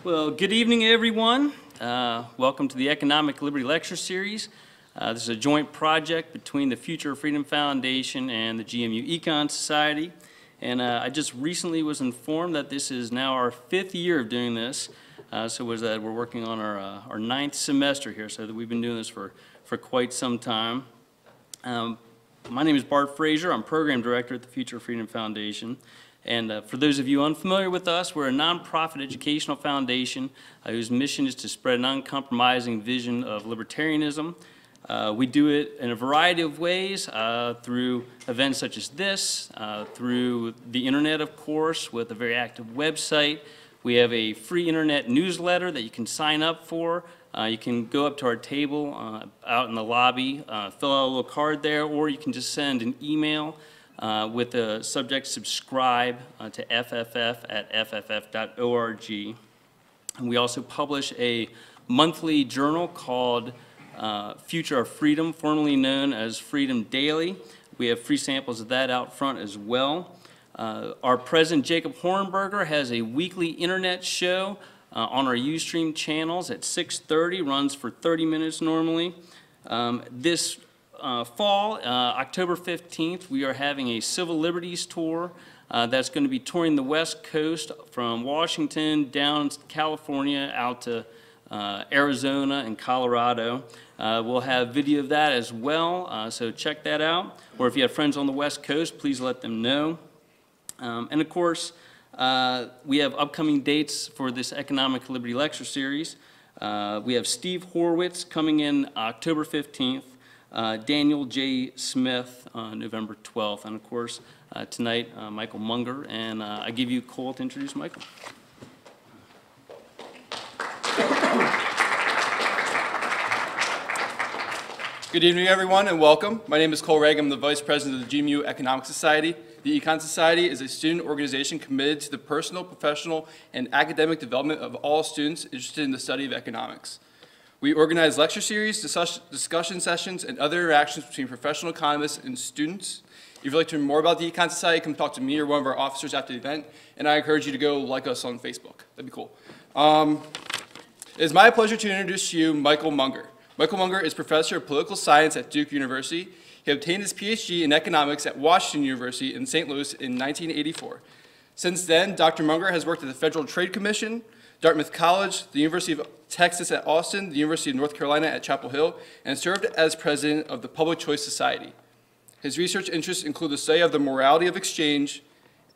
Well, good evening, everyone. Welcome to the Economic Liberty Lecture Series. This is a joint project between the Future of Freedom Foundation and the GMU Econ Society. And I just recently was informed that this is now our 5th year of doing this. We're working on our 9th semester here, so that we've been doing this for quite some time. My name is Bart Frazier. I'm Program Director at the Future of Freedom Foundation. And for those of you unfamiliar with us, we're a nonprofit educational foundation whose mission is to spread an uncompromising vision of libertarianism. We do it in a variety of ways, through events such as this, through the internet, of course, with a very active website. We have a free internet newsletter that you can sign up for. You can go up to our table out in the lobby, fill out a little card there, or you can just send an email with the subject subscribe to fff@fff.org. And we also publish a monthly journal called Future of Freedom, formerly known as Freedom Daily. We have free samples of that out front as well. Our president, Jacob Hornberger, has a weekly internet show on our Ustream channels at 6:30, runs for 30 minutes normally. This fall, October 15th, we are having a Civil Liberties tour that's going to be touring the West Coast from Washington down to California out to Arizona and Colorado. We'll have video of that as well, so check that out. Or if you have friends on the West Coast, please let them know. And of course, we have upcoming dates for this Economic Liberty Lecture Series. We have Steve Horwitz coming in October 15th. Daniel J. Smith on November 12th, and of course, tonight, Michael Munger, and I give you Cole to introduce Michael. Good evening, everyone, and welcome. My name is Cole Regg. I'm the Vice President of the GMU Economic Society. The Econ Society is a student organization committed to the personal, professional, and academic development of all students interested in the study of economics. We organize lecture series, discussion sessions, and other interactions between professional economists and students. If you'd like to learn more about the Econ Society, come talk to me or one of our officers after the event, and I encourage you to go like us on Facebook. That'd be cool. It is my pleasure to introduce to you Michael Munger. Michael Munger is Professor of Political Science at Duke University. He obtained his PhD in economics at Washington University in St. Louis in 1984. Since then, Dr. Munger has worked at the Federal Trade Commission, Dartmouth College, the University of Texas at Austin, the University of North Carolina at Chapel Hill, and served as president of the Public Choice Society. His research interests include the study of the morality of exchange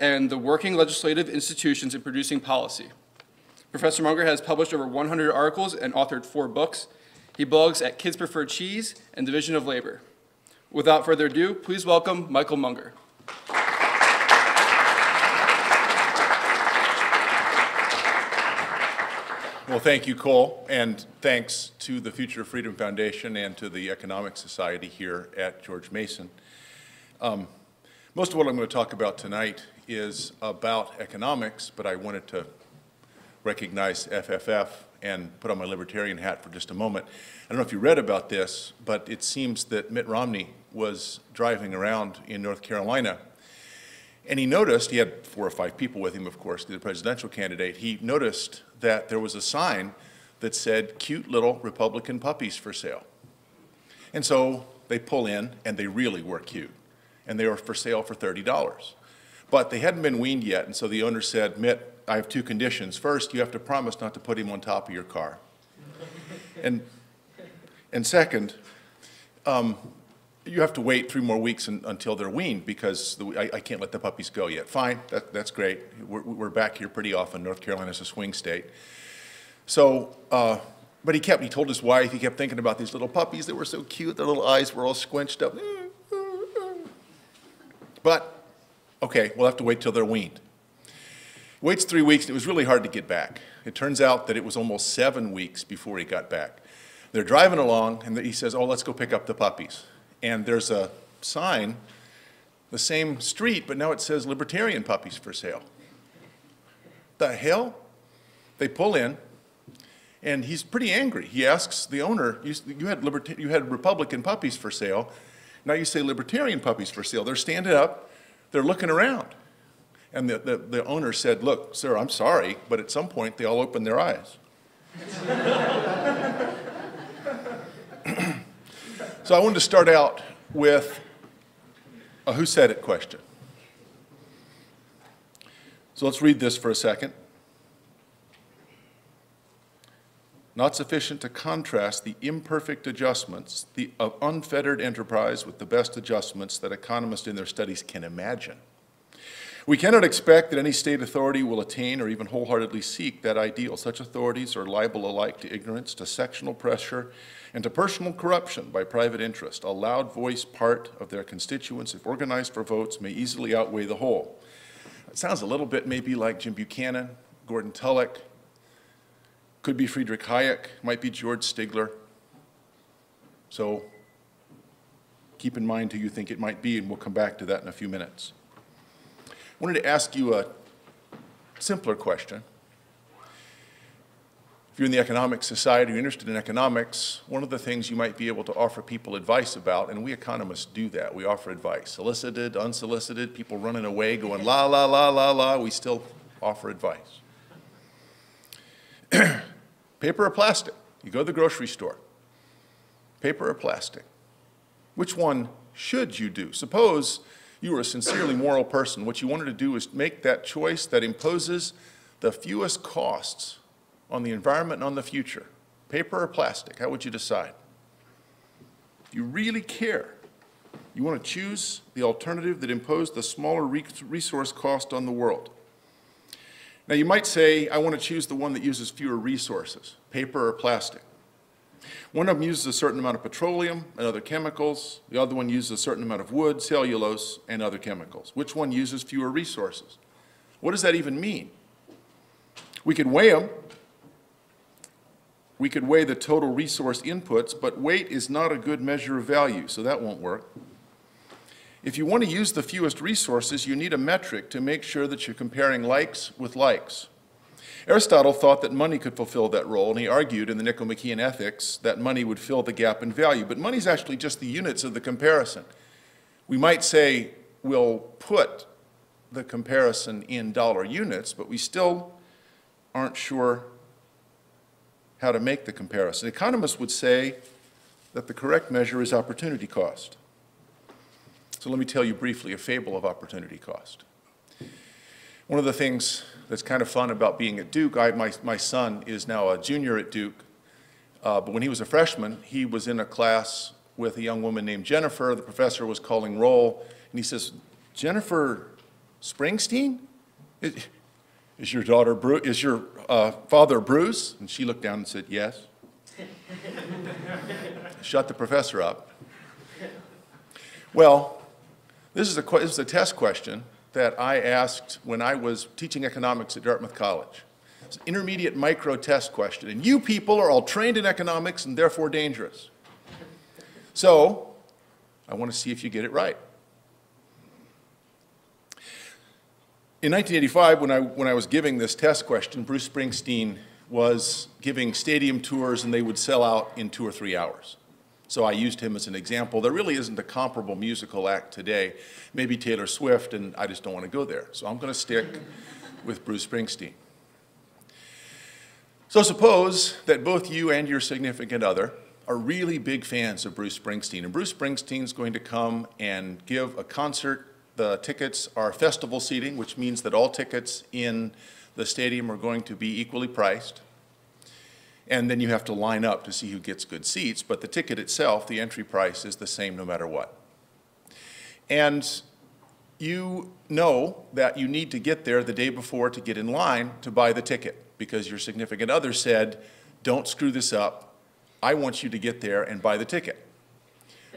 and the working legislative institutions in producing policy. Professor Munger has published over 100 articles and authored 4 books. He blogs at Kids Prefer Cheese and Division of Labor. Without further ado, please welcome Michael Munger. Well, thank you, Cole, and thanks to the Future of Freedom Foundation and to the Economic Society here at George Mason. Most of what I'm going to talk about tonight is about economics, but I wanted to recognize FFF and put on my libertarian hat for just a moment. I don't know if you read about this, but it seems that Mitt Romney was driving around in North Carolina, and he noticed, he had 4 or 5 people with him, of course, the presidential candidate. He noticed that there was a sign that said, "Cute little Republican puppies for sale." And so they pull in, and they really were cute. And they were for sale for $30. But they hadn't been weaned yet, and so the owner said, "Mitt, I have 2 conditions. First, you have to promise not to put him on top of your car. And second, you have to wait 3 more weeks until they're weaned, because I can't let the puppies go yet." Fine, that's great. We're back here pretty often. North Carolina's a swing state. So, but he told his wife, he kept thinking about these little puppies that were so cute. Their little eyes were all squinched up. But, okay, we'll have to wait till they're weaned. He waits 3 weeks, and it was really hard to get back. It turns out that it was almost 7 weeks before he got back. They're driving along, and he says, "Oh, let's go pick up the puppies." And there's a sign, the same street, but now it says "Libertarian puppies for sale." The hell? They pull in, and he's pretty angry. He asks the owner, you had Republican puppies for sale. Now you say Libertarian puppies for sale. They're standing up. They're looking around. And the owner said, look, sir, I'm sorry, but at some point they all opened their eyes. So I wanted to start out with a who said it question. So let's read this for a second. Not sufficient to contrast the imperfect adjustments of unfettered enterprise with the best adjustments that economists in their studies can imagine. We cannot expect that any state authority will attain or even wholeheartedly seek that ideal. Such authorities are liable alike to ignorance, to sectional pressure, and to personal corruption by private interest. A loud voice part of their constituents, if organized for votes, may easily outweigh the whole. It sounds a little bit maybe like Jim Buchanan, Gordon Tullock, could be Friedrich Hayek, might be George Stigler. So keep in mind who you think it might be, and we'll come back to that in a few minutes. I wanted to ask you a simpler question. If you're in the economic society, you're interested in economics, one of the things you might be able to offer people advice about, and we economists do that, we offer advice. Solicited, unsolicited, people running away going la, la, la, la, la, we still offer advice. Paper or plastic? You go to the grocery store. Paper or plastic? Which one should you do? Suppose you were a sincerely moral person. What you wanted to do is make that choice that imposes the fewest costs on the environment and on the future. Paper or plastic? How would you decide? If you really care, you want to choose the alternative that imposed the smaller resource cost on the world. Now, you might say, I want to choose the one that uses fewer resources, paper or plastic. One of them uses a certain amount of petroleum and other chemicals. The other one uses a certain amount of wood, cellulose, and other chemicals. Which one uses fewer resources? What does that even mean? We could weigh them. We could weigh the total resource inputs, but weight is not a good measure of value, so that won't work. If you want to use the fewest resources, you need a metric to make sure that you're comparing likes with likes. Aristotle thought that money could fulfill that role, and he argued in the Nicomachean Ethics that money would fill the gap in value. But money is actually just the units of the comparison. We might say we'll put the comparison in dollar units, but we still aren't sure how to make the comparison. Economists would say that the correct measure is opportunity cost. So let me tell you briefly a fable of opportunity cost. One of the things that's kind of fun about being at Duke, my son is now a junior at Duke, but when he was a freshman, he was in a class with a young woman named Jennifer. The professor was calling roll, and he says, Jennifer Springsteen? Is your daughter is your father Bruce? And she looked down and said, yes. Shut the professor up. Well, this is a test question that I asked when I was teaching economics at Dartmouth College. It's an intermediate micro test question, and you people are all trained in economics and therefore dangerous. So I want to see if you get it right. In 1985, when I was giving this test question, Bruce Springsteen was giving stadium tours, and they would sell out in 2 or 3 hours. So I used him as an example. There really isn't a comparable musical act today. Maybe Taylor Swift, and I just don't want to go there. So I'm going to stick with Bruce Springsteen. So suppose that both you and your significant other are really big fans of Bruce Springsteen, and Bruce Springsteen's going to come and give a concert. The tickets are festival seating, which means that all tickets in the stadium are going to be equally priced. And then you have to line up to see who gets good seats, but the ticket itself, the entry price, is the same no matter what. And you know that you need to get there the day before to get in line to buy the ticket, because your significant other said, don't screw this up, I want you to get there and buy the ticket.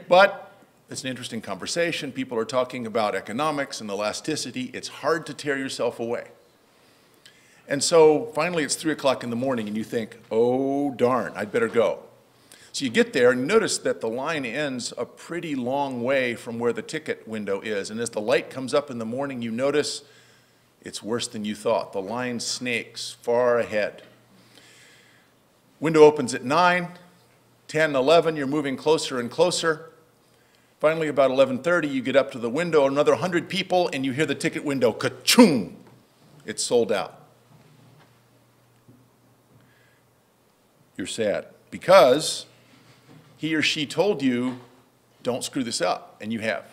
But it's an interesting conversation. People are talking about economics and elasticity. It's hard to tear yourself away. And so finally it's 3 o'clock in the morning and you think, oh darn, I'd better go. So you get there and notice that the line ends a pretty long way from where the ticket window is. And as the light comes up in the morning, you notice it's worse than you thought. The line snakes far ahead. Window opens at 9, 10, 11, you're moving closer and closer. Finally, about 11:30, you get up to the window, another 100 people, and you hear the ticket window, ka-choom! It's sold out. You're sad because he or she told you, don't screw this up, and you have.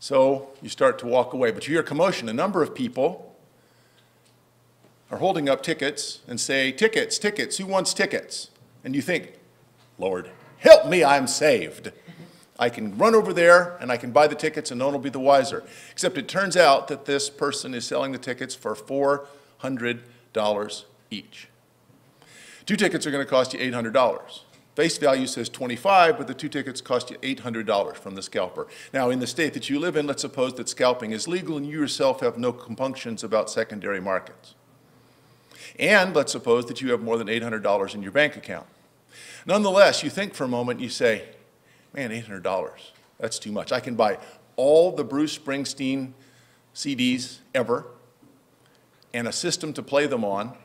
So you start to walk away, but you hear commotion. A number of people are holding up tickets and say, tickets, tickets, who wants tickets? And you think, Lord, help me, I'm saved. I can run over there and I can buy the tickets and no one will be the wiser. Except it turns out that this person is selling the tickets for $400 each. 2 tickets are going to cost you $800. Face value says $25, but the 2 tickets cost you $800 from the scalper. Now, in the state that you live in, let's suppose that scalping is legal and you yourself have no compunctions about secondary markets. And let's suppose that you have more than $800 in your bank account. Nonetheless, you think for a moment, you say, man, $800, that's too much. I can buy all the Bruce Springsteen CDs ever, and a system to play them on,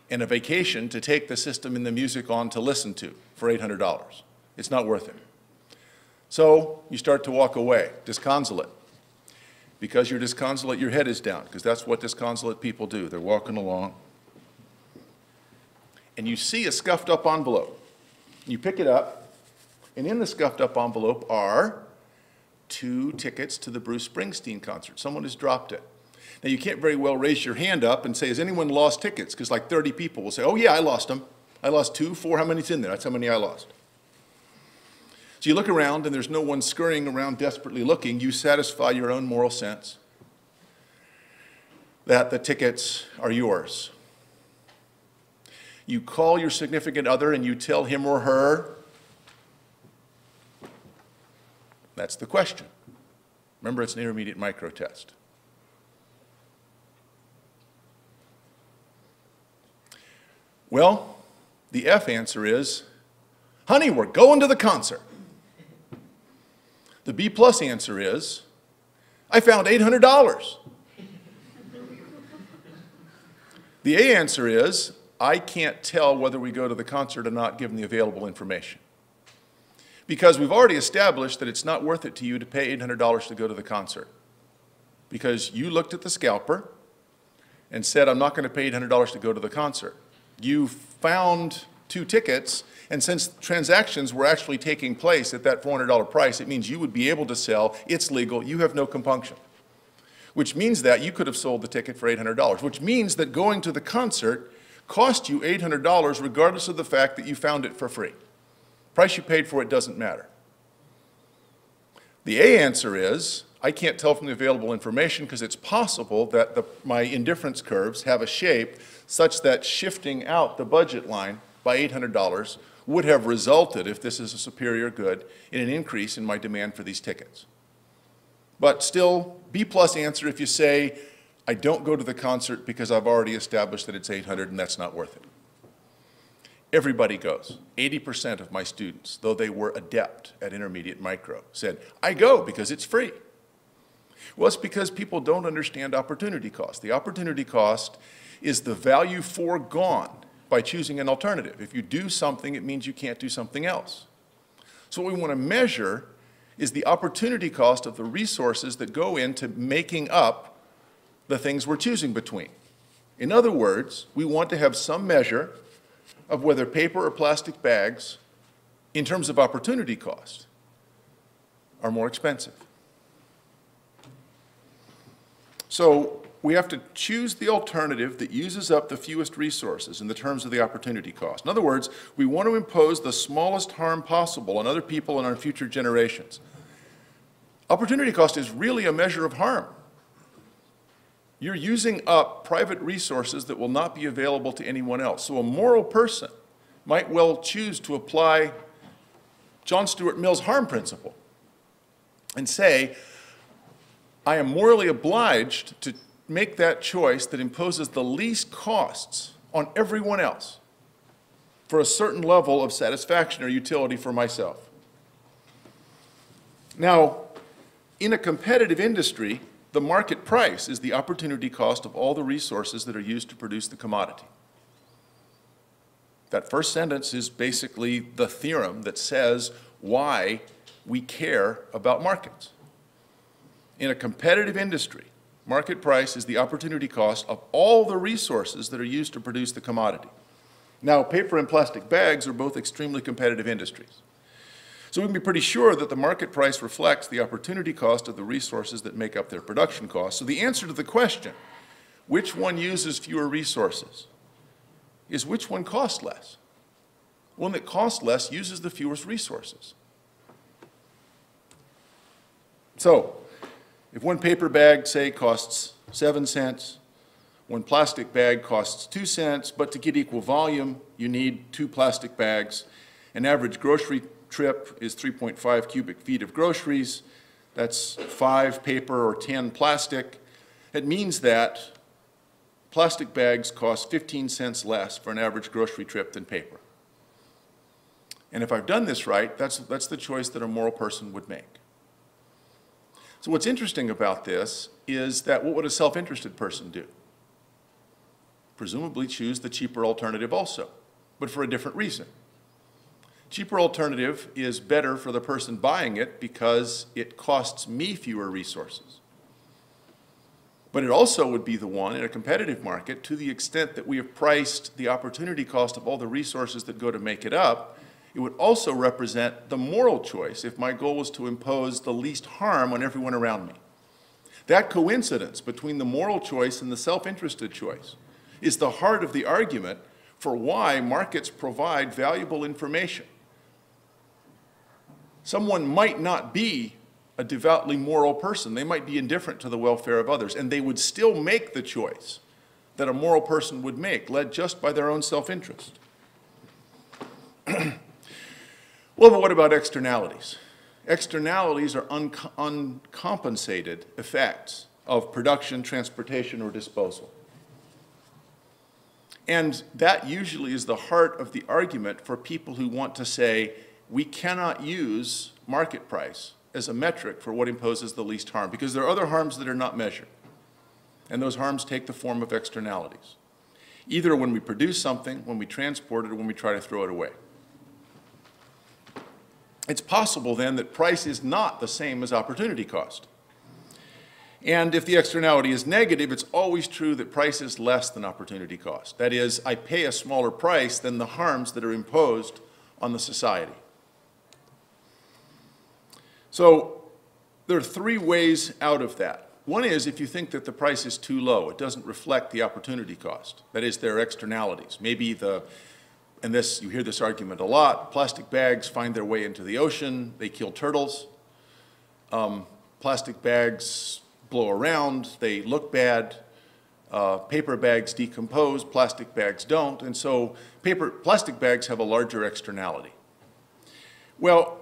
and a vacation to take the system and the music on to listen to for $800. It's not worth it. So you start to walk away, disconsolate. Because you're disconsolate, your head is down, because that's what disconsolate people do. They're walking along, and you see a scuffed up envelope. You pick it up, and in the scuffed up envelope are 2 tickets to the Bruce Springsteen concert. Someone has dropped it. Now, you can't very well raise your hand up and say, has anyone lost tickets? Because like 30 people will say, oh yeah, I lost them. I lost 2, 4, how many's in there? That's how many I lost. So you look around and there's no one scurrying around desperately looking. You satisfy your own moral sense that the tickets are yours. You call your significant other and you tell him or her, that's the question. Remember, it's an intermediate micro test. Well, the F answer is, honey, we're going to the concert. The B plus answer is, I found $800. The A answer is, I can't tell whether we go to the concert or not given the available information. Because we've already established that it's not worth it to you to pay $800 to go to the concert. Because you looked at the scalper and said, I'm not going to pay $800 to go to the concert. You found 2 tickets, and since transactions were actually taking place at that $400 price, it means you would be able to sell, it's legal, you have no compunction. Which means that you could have sold the ticket for $800, which means that going to the concert cost you $800 regardless of the fact that you found it for free. Price you paid for it doesn't matter. The A answer is, I can't tell from the available information because it's possible that my indifference curves have a shape such that shifting out the budget line by $800 would have resulted, if this is a superior good, in an increase in my demand for these tickets. But still, B plus answer if you say, I don't go to the concert because I've already established that it's $800 and that's not worth it. Everybody goes. 80% of my students, though they were adept at intermediate micro, said, I go because it's free. Well, it's because people don't understand opportunity cost. The opportunity cost is the value foregone by choosing an alternative. If you do something, it means you can't do something else. So what we want to measure is the opportunity cost of the resources that go into making up the things we're choosing between. In other words, we want to have some measure of whether paper or plastic bags, in terms of opportunity cost, are more expensive. So we have to choose the alternative that uses up the fewest resources in the terms of the opportunity cost. In other words, we want to impose the smallest harm possible on other people and on future generations. Opportunity cost is really a measure of harm. You're using up private resources that will not be available to anyone else. So a moral person might well choose to apply John Stuart Mill's harm principle and say, I am morally obliged to make that choice that imposes the least costs on everyone else for a certain level of satisfaction or utility for myself. Now, in a competitive industry, the market price is the opportunity cost of all the resources that are used to produce the commodity. That first sentence is basically the theorem that says why we care about markets. In a competitive industry, market price is the opportunity cost of all the resources that are used to produce the commodity. Now, paper and plastic bags are both extremely competitive industries. So we can be pretty sure that the market price reflects the opportunity cost of the resources that make up their production costs. So the answer to the question, which one uses fewer resources, is which one costs less. One that costs less uses the fewest resources. So if one paper bag, say, costs 7 cents, one plastic bag costs 2 cents, but to get equal volume, you need 2 plastic bags. An average grocery trip is 3.5 cubic feet of groceries. That's 5 paper or 10 plastic. It means that plastic bags cost 15 cents less for an average grocery trip than paper. And if I've done this right, that's the choice that a moral person would make. So what's interesting about this is that what would a self-interested person do? Presumably choose the cheaper alternative also, but for a different reason. Cheaper alternative is better for the person buying it because it costs me fewer resources. But it also would be the one in a competitive market, to the extent that we have priced the opportunity cost of all the resources that go to make it up, it would also represent the moral choice if my goal was to impose the least harm on everyone around me. That coincidence between the moral choice and the self-interested choice is the heart of the argument for why markets provide valuable information. Someone might not be a devoutly moral person. They might be indifferent to the welfare of others, and they would still make the choice that a moral person would make, led just by their own self-interest. Well, but what about externalities? Externalities are uncompensated effects of production, transportation, or disposal. And that usually is the heart of the argument for people who want to say, we cannot use market price as a metric for what imposes the least harm, because there are other harms that are not measured. And those harms take the form of externalities, either when we produce something, when we transport it, or when we try to throw it away. It's possible then that price is not the same as opportunity cost. And if the externality is negative, it's always true that price is less than opportunity cost. That is, I pay a smaller price than the harms that are imposed on the society. So there are 3 ways out of that. One is if you think that the price is too low, it doesn't reflect the opportunity cost. That is, there are externalities. Maybe and this, you hear this argument a lot, plastic bags find their way into the ocean, they kill turtles. Plastic bags blow around, they look bad. Paper bags decompose, plastic bags don't, and so plastic bags have a larger externality. Well,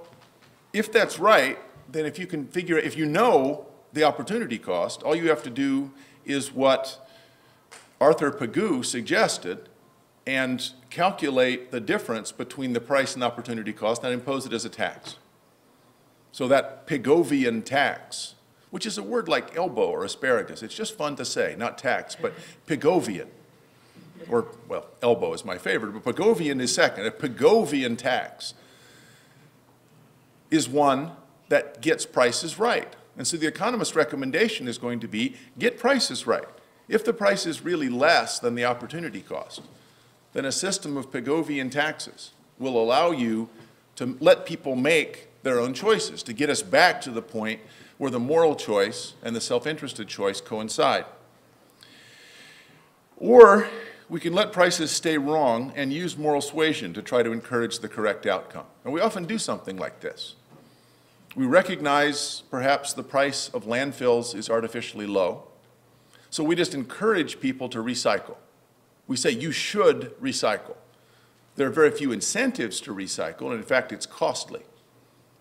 if that's right, then if you know the opportunity cost, all you have to do is what Arthur Pigou suggested and calculate the difference between the price and opportunity cost and impose it as a tax. So that Pigovian tax, which is a word like elbow or asparagus, it's just fun to say, not tax, but Pigovian. Or, well, elbow is my favorite, but Pigovian is second. A Pigovian tax is one that gets prices right. And so the economist's recommendation is going to be, get prices right. If the price is really less than the opportunity cost, then a system of Pigovian taxes will allow you to let people make their own choices, to get us back to the point where the moral choice and the self-interested choice coincide. Or we can let prices stay wrong and use moral suasion to try to encourage the correct outcome. And we often do something like this. We recognize perhaps the price of landfills is artificially low, so we just encourage people to recycle. We say you should recycle. There are very few incentives to recycle, and in fact it's costly.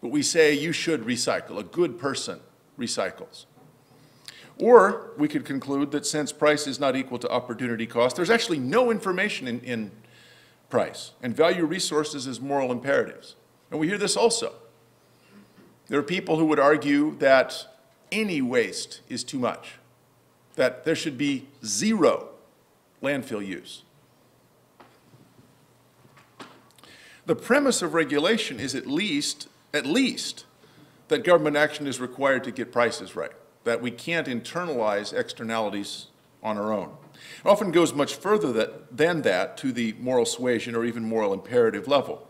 But we say you should recycle. A good person recycles. Or we could conclude that since price is not equal to opportunity cost, there's actually no information in price, and value resources as moral imperatives. And we hear this also. There are people who would argue that any waste is too much, that there should be 0 landfill use. The premise of regulation is at least that government action is required to get prices right, that we can't internalize externalities on our own. It often goes much further than that to the moral suasion or even moral imperative level.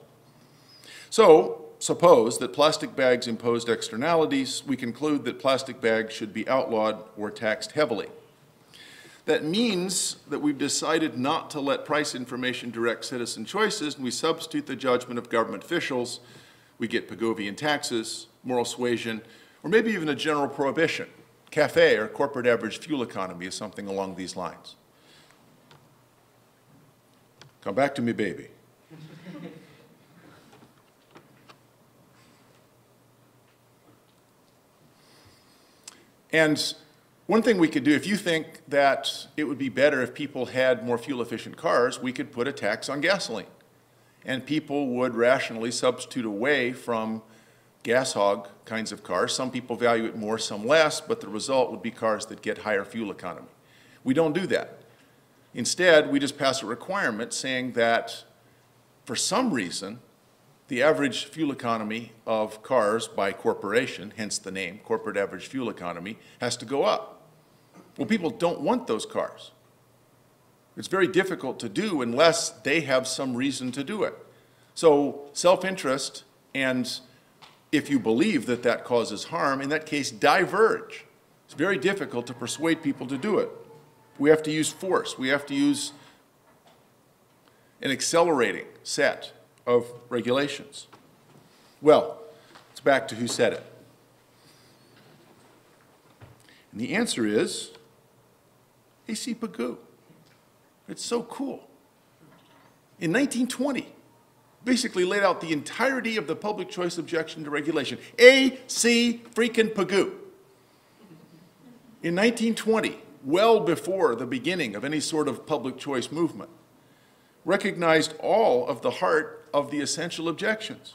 So, suppose that plastic bags imposed externalities, we conclude that plastic bags should be outlawed or taxed heavily. That means that we've decided not to let price information direct citizen choices, and we substitute the judgment of government officials. We get Pigovian taxes, moral suasion, or maybe even a general prohibition. CAFE, or corporate average fuel economy, is something along these lines. Come back to me, baby. And one thing we could do, if you think that it would be better if people had more fuel-efficient cars, we could put a tax on gasoline. And people would rationally substitute away from gas hog kinds of cars. Some people value it more, some less, but the result would be cars that get higher fuel economy. We don't do that. Instead, we just pass a requirement saying that for some reason, the average fuel economy of cars by corporation, hence the name, corporate average fuel economy, has to go up. Well, people don't want those cars. It's very difficult to do unless they have some reason to do it. So self-interest, and if you believe that that causes harm, in that case, diverge. It's very difficult to persuade people to do it. We have to use force. We have to use an accelerating set of regulations. Well, it's back to who said it. And the answer is A.C. Pigou. It's so cool. In 1920, basically laid out the entirety of the public choice objection to regulation. A.C. freaking Pigou. In 1920, well before the beginning of any sort of public choice movement, recognized all of the heart of the essential objections.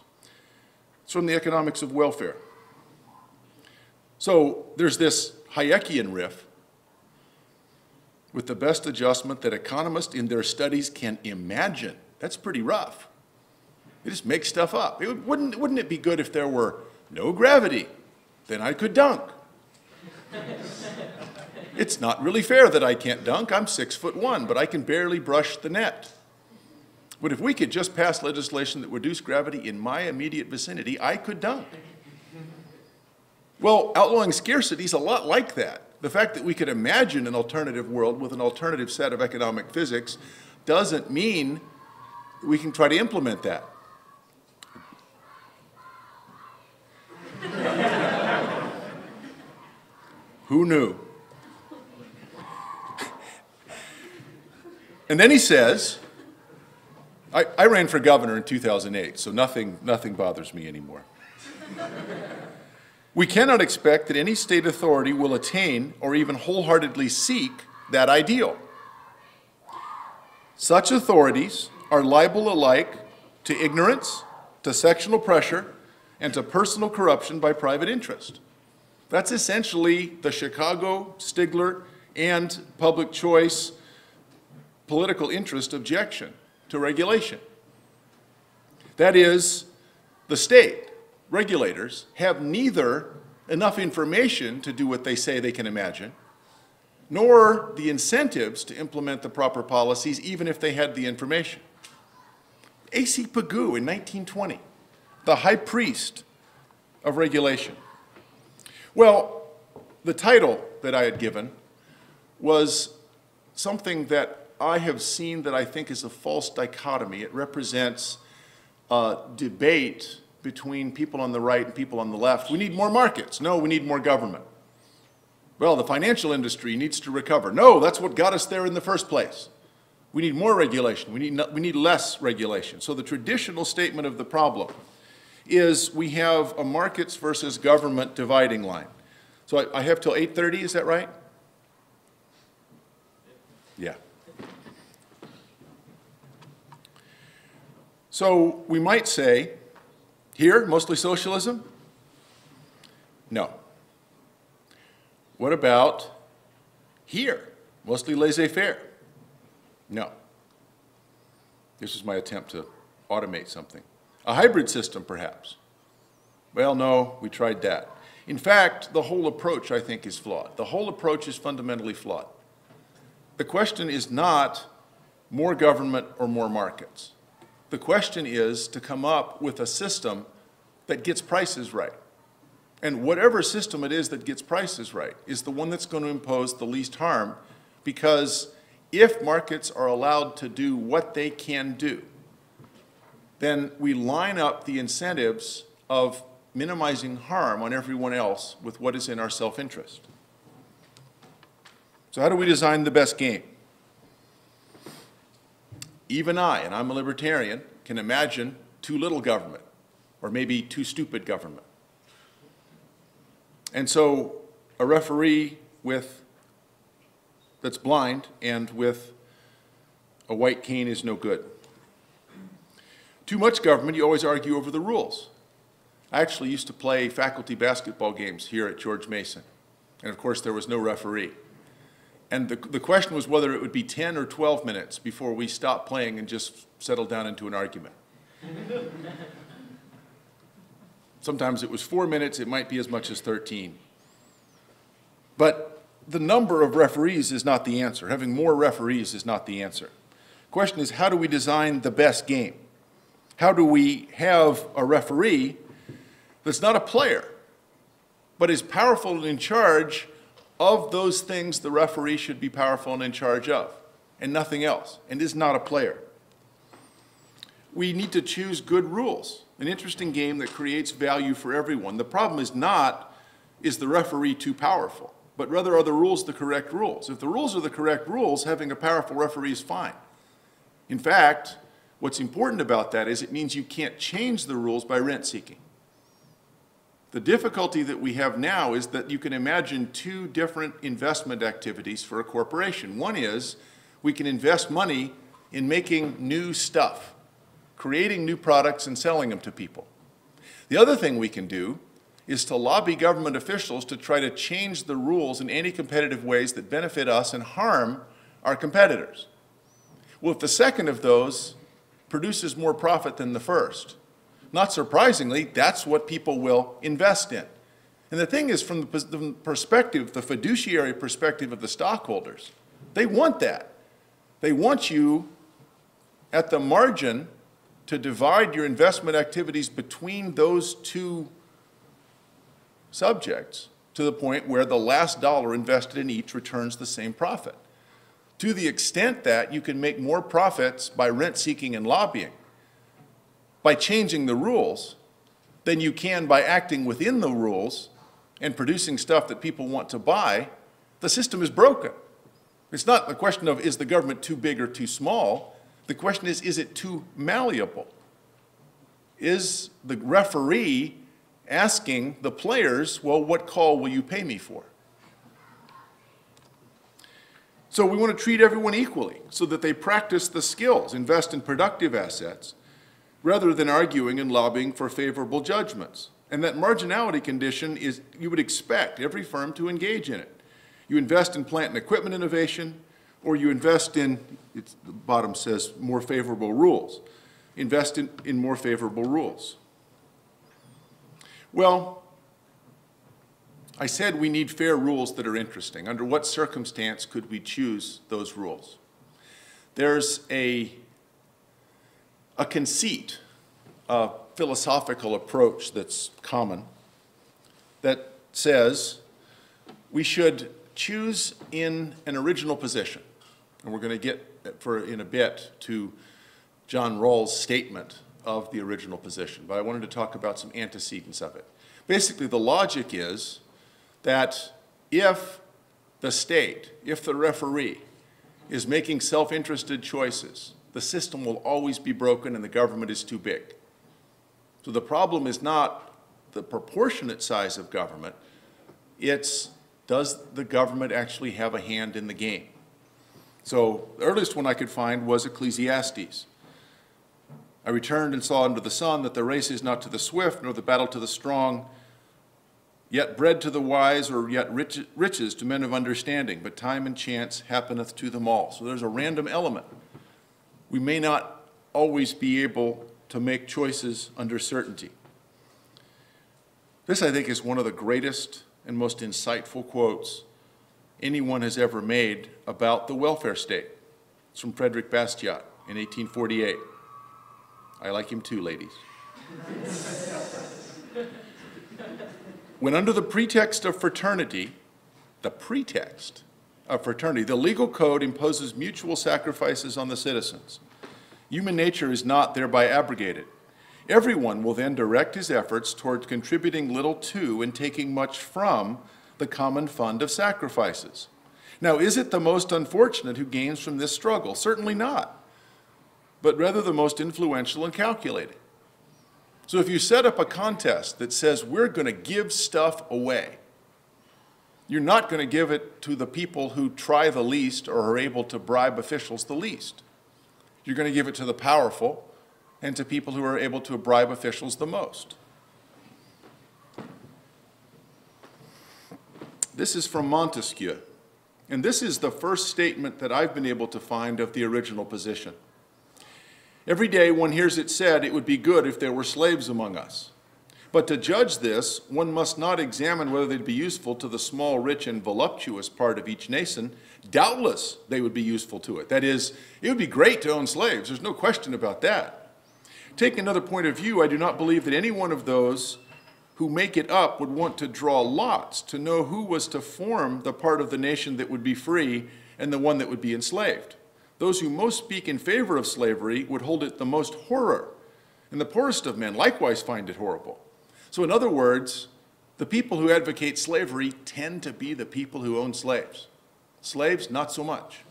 It's from the Economics of Welfare. So there's this Hayekian riff with the best adjustment that economists in their studies can imagine. That's pretty rough. They just make stuff up. Wouldn't it be good if there were no gravity? Then I could dunk. It's not really fair that I can't dunk. I'm 6'1", but I can barely brush the net. But if we could just pass legislation that reduced gravity in my immediate vicinity, I could dunk. Well, outlawing scarcity is a lot like that. The fact that we could imagine an alternative world with an alternative set of economic physics doesn't mean we can try to implement that. Who knew? And then he says, I ran for governor in 2008, so nothing bothers me anymore. We cannot expect that any state authority will attain or even wholeheartedly seek that ideal. Such authorities are liable alike to ignorance, to sectional pressure, and to personal corruption by private interest. That's essentially the Chicago, Stigler, and public choice political interest objection to regulation. That is, the state, regulators, have neither enough information to do what they say they can imagine, nor the incentives to implement the proper policies, even if they had the information. A.C. Pigou in 1920, the high priest of regulation. Well, the title that I had given was something that I have seen that I think is a false dichotomy. It represents a debate between people on the right and people on the left. We need more markets. No, we need more government. Well, the financial industry needs to recover. No, that's what got us there in the first place. We need more regulation. We need less regulation. So the traditional statement of the problem is we have a markets versus government dividing line. So I have till 8:30, is that right? Yeah. So we might say, here, mostly socialism? No. What about here, mostly laissez-faire? No. This is my attempt to automate something. A hybrid system, perhaps? Well, no, we tried that. In fact, the whole approach, I think, is flawed. The whole approach is fundamentally flawed. The question is not more government or more markets. The question is to come up with a system that gets prices right. And whatever system it is that gets prices right is the one that's going to impose the least harm, because if markets are allowed to do what they can do, then we line up the incentives of minimizing harm on everyone else with what is in our self-interest. So how do we design the best game? Even I, and I'm a libertarian, can imagine too little government, or maybe too stupid government. And so a referee that's blind and with a white cane is no good. Too much government, you always argue over the rules. I actually used to play faculty basketball games here at George Mason. And of course, there was no referee. And the question was whether it would be 10 or 12 minutes before we stopped playing and just settled down into an argument. Sometimes it was 4 minutes, it might be as much as 13. But the number of referees is not the answer. Having more referees is not the answer. The question is, how do we design the best game? How do we have a referee that's not a player, but is powerful and in charge of those things the referee should be powerful and in charge of, and nothing else, and is not a player? We need to choose good rules, an interesting game that creates value for everyone. The problem is not, is the referee too powerful, but rather, are the rules the correct rules? If the rules are the correct rules, having a powerful referee is fine. In fact, what's important about that is it means you can't change the rules by rent seeking. The difficulty that we have now is that you can imagine two different investment activities for a corporation. One is we can invest money in making new stuff, creating new products and selling them to people. The other thing we can do is to lobby government officials to try to change the rules in anti-competitive ways that benefit us and harm our competitors. Well, if the second of those produces more profit than the first, not surprisingly, that's what people will invest in. And the thing is, from the perspective, the fiduciary perspective of the stockholders, they want that. They want you at the margin to divide your investment activities between those two subjects to the point where the last dollar invested in each returns the same profit. To the extent that you can make more profits by rent seeking and lobbying, by changing the rules, than you can by acting within the rules and producing stuff that people want to buy, the system is broken. It's not the question of, is the government too big or too small? The question is it too malleable? Is the referee asking the players, well, what call will you pay me for? So we want to treat everyone equally so that they practice the skills, invest in productive assets, rather than arguing and lobbying for favorable judgments. And that marginality condition is, you would expect every firm to engage in it. You invest in plant and equipment innovation, or you invest in, the bottom says, more favorable rules. Invest in more favorable rules. Well, I said we need fair rules that are interesting. Under what circumstance could we choose those rules? There's a conceit, a philosophical approach that's common that says we should choose in an original position. And we're going to get in a bit to John Rawls' statement of the original position, but I wanted to talk about some antecedents of it. Basically, the logic is that if the state, if the referee is making self-interested choices, the system will always be broken and the government is too big. So the problem is not the proportionate size of government, it's does the government actually have a hand in the game? So the earliest one I could find was Ecclesiastes. I returned and saw under the sun that the race is not to the swift, nor the battle to the strong, yet bread to the wise, or yet riches to men of understanding, but time and chance happeneth to them all. So there's a random element. We may not always be able to make choices under certainty. This, I think, is one of the greatest and most insightful quotes anyone has ever made about the welfare state. It's from Frederick Bastiat in 1848. I like him too, ladies. When under the pretext of fraternity, the legal code imposes mutual sacrifices on the citizens, human nature is not thereby abrogated. Everyone will then direct his efforts towards contributing little to and taking much from the common fund of sacrifices. Now, is it the most unfortunate who gains from this struggle? Certainly not, but rather the most influential and calculated. So if you set up a contest that says we're going to give stuff away, you're not going to give it to the people who try the least or are able to bribe officials the least. You're going to give it to the powerful and to people who are able to bribe officials the most. This is from Montesquieu, and this is the first statement that I've been able to find of the original position. Every day one hears it said it would be good if there were slaves among us. But to judge this, one must not examine whether they'd be useful to the small, rich, and voluptuous part of each nation. Doubtless they would be useful to it. That is, it would be great to own slaves. There's no question about that. Taking another point of view, I do not believe that any one of those who make it up would want to draw lots to know who was to form the part of the nation that would be free and the one that would be enslaved. Those who most speak in favor of slavery would hold it the most horror, and the poorest of men likewise find it horrible. So in other words, the people who advocate slavery tend to be the people who own slaves. Slaves, not so much.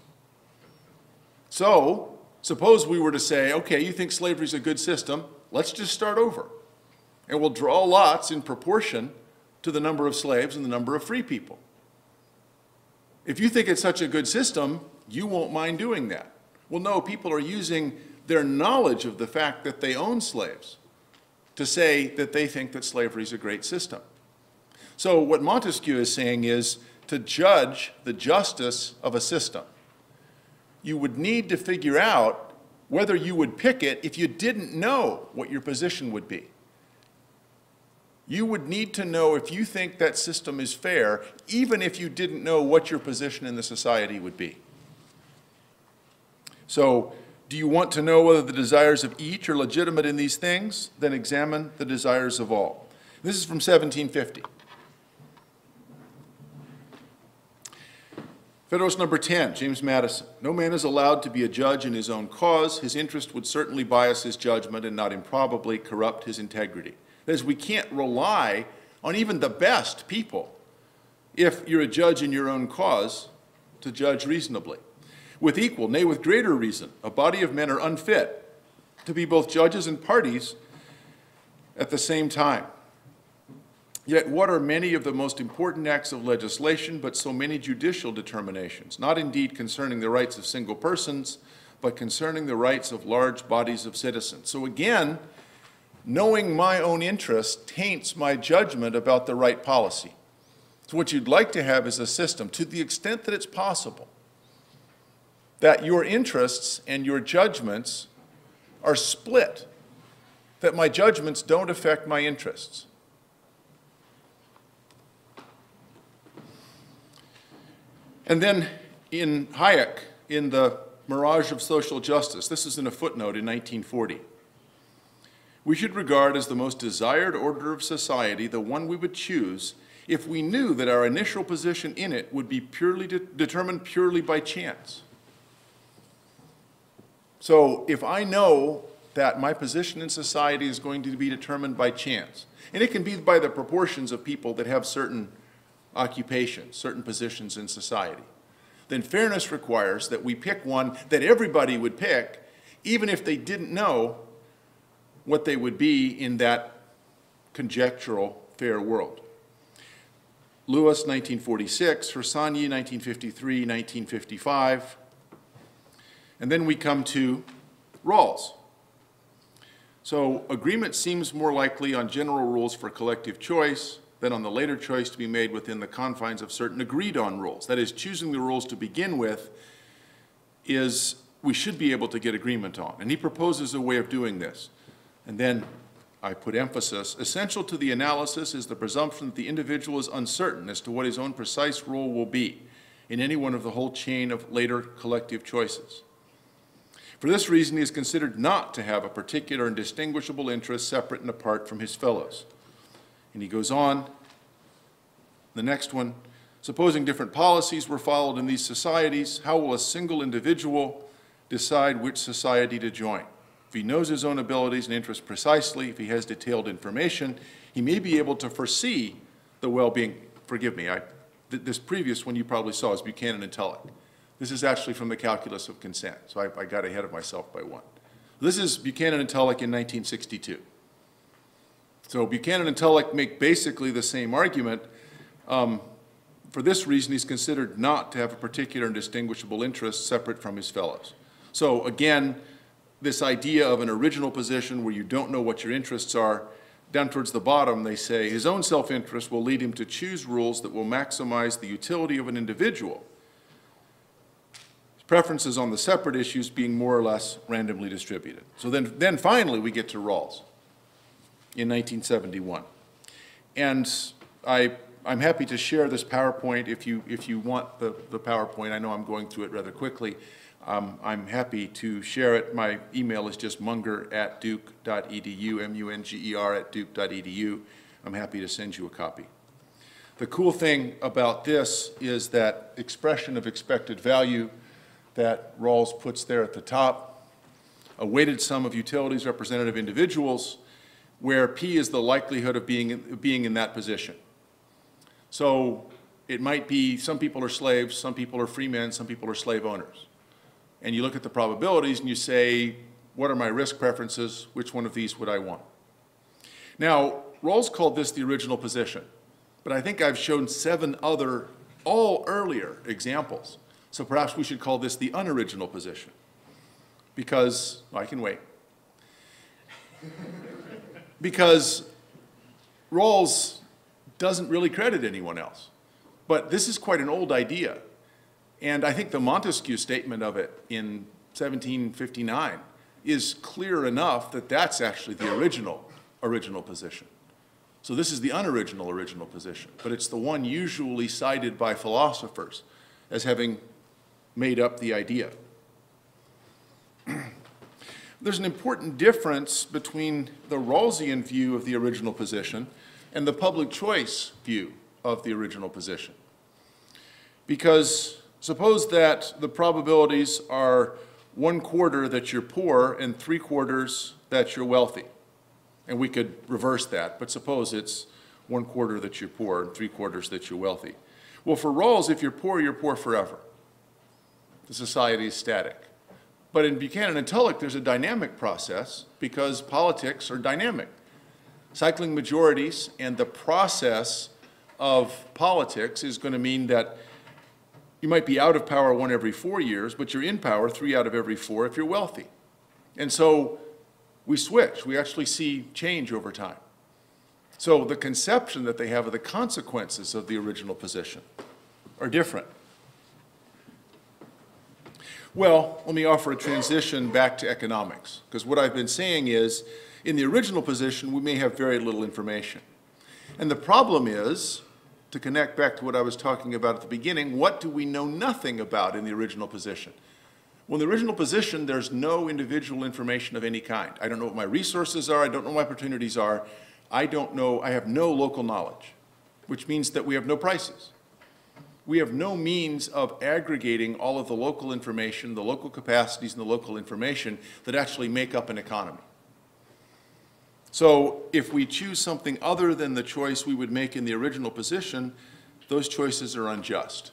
So, suppose we were to say, okay, you think slavery is a good system, let's just start over. And we'll draw lots in proportion to the number of slaves and the number of free people. If you think it's such a good system, you won't mind doing that. Well, no, people are using their knowledge of the fact that they own slaves to say that they think that slavery is a great system. So what Montesquieu is saying is, to judge the justice of a system, you would need to figure out whether you would pick it if you didn't know what your position would be. You would need to know if you think that system is fair, even if you didn't know what your position in the society would be. So, do you want to know whether the desires of each are legitimate in these things? Then examine the desires of all. This is from 1750. Federalist number 10, James Madison. No man is allowed to be a judge in his own cause. His interest would certainly bias his judgment and not improbably corrupt his integrity. That is, we can't rely on even the best people, if you're a judge in your own cause, to judge reasonably. With equal, nay, with greater reason, a body of men are unfit to be both judges and parties at the same time. Yet what are many of the most important acts of legislation but so many judicial determinations, not indeed concerning the rights of single persons, but concerning the rights of large bodies of citizens. So again, knowing my own interests taints my judgment about the right policy. So what you'd like to have is a system, to the extent that it's possible, that your interests and your judgments are split, that my judgments don't affect my interests. And then in Hayek, in The Mirage of Social Justice, this is in a footnote in 1940, we should regard as the most desired order of society the one we would choose if we knew that our initial position in it would be determined purely by chance. So if I know that my position in society is going to be determined by chance, and it can be by the proportions of people that have certain occupations, certain positions in society, then fairness requires that we pick one that everybody would pick, even if they didn't know what they would be in that conjectural fair world. Lewis, 1946, Harsanyi, 1953, 1955. And then we come to Rawls. So agreement seems more likely on general rules for collective choice than on the later choice to be made within the confines of certain agreed on rules. That is, choosing the rules to begin with is we should be able to get agreement on. And he proposes a way of doing this. And then I put emphasis, essential to the analysis is the presumption that the individual is uncertain as to what his own precise role will be in any one of the whole chain of later collective choices. For this reason, he is considered not to have a particular and distinguishable interest separate and apart from his fellows. And he goes on, the next one, supposing different policies were followed in these societies, how will a single individual decide which society to join? If he knows his own abilities and interests precisely, if he has detailed information, he may be able to foresee the well-being. Forgive me, this previous one you probably saw is Buchanan and Tulloch. This is actually from the Calculus of Consent, so I got ahead of myself by one. This is Buchanan and Tulloch in 1962. So Buchanan and Tulloch make basically the same argument. For this reason, he's considered not to have a particular and distinguishable interest separate from his fellows. So again, this idea of an original position where you don't know what your interests are, down towards the bottom they say his own self-interest will lead him to choose rules that will maximize the utility of an individual. His preferences on the separate issues being more or less randomly distributed. So then finally we get to Rawls in 1971. And I'm happy to share this PowerPoint if you want the PowerPoint. I know I'm going through it rather quickly. I'm happy to share it. My email is just munger@duke.edu, munger@duke.edu. I'm happy to send you a copy. The cool thing about this is that expression of expected value that Rawls puts there at the top, a weighted sum of utilities representative individuals, where P is the likelihood of being in that position. So it might be some people are slaves, some people are free men, some people are slave owners. And you look at the probabilities and you say, what are my risk preferences? Which one of these would I want? Now, Rawls called this the original position, but I think I've shown 7 other, all earlier examples. So perhaps we should call this the unoriginal position, because, well, I can wait. Because Rawls doesn't really credit anyone else. But this is quite an old idea. And I think the Montesquieu statement of it in 1759 is clear enough that that's actually the original position. So this is the unoriginal original position, but it's the one usually cited by philosophers as having made up the idea. There's an important difference between the Rawlsian view of the original position and the public choice view of the original position. Because suppose that the probabilities are 1/4 that you're poor and 3/4 that you're wealthy. And we could reverse that, but suppose it's 1/4 that you're poor and 3/4 that you're wealthy. Well, for Rawls, if you're poor forever. The society is static. But in Buchanan and Tulloch, there's a dynamic process because politics are dynamic. Cycling majorities and the process of politics is going to mean that you might be out of power 1 every 4 years, but you're in power 3 out of every 4 if you're wealthy. And so we switch. We actually see change over time. So the conception that they have of the consequences of the original position are different. Well, let me offer a transition back to economics, because what I've been saying is, in the original position, we may have very little information. And the problem is, to connect back to what I was talking about at the beginning, what do we know nothing about in the original position? Well, in the original position, there's no individual information of any kind. I don't know what my resources are. I don't know what my opportunities are. I don't know. I have no local knowledge, which means that we have no prices. We have no means of aggregating all of the local information, the local capacities, and the local information that actually make up an economy. So if we choose something other than the choice we would make in the original position, those choices are unjust.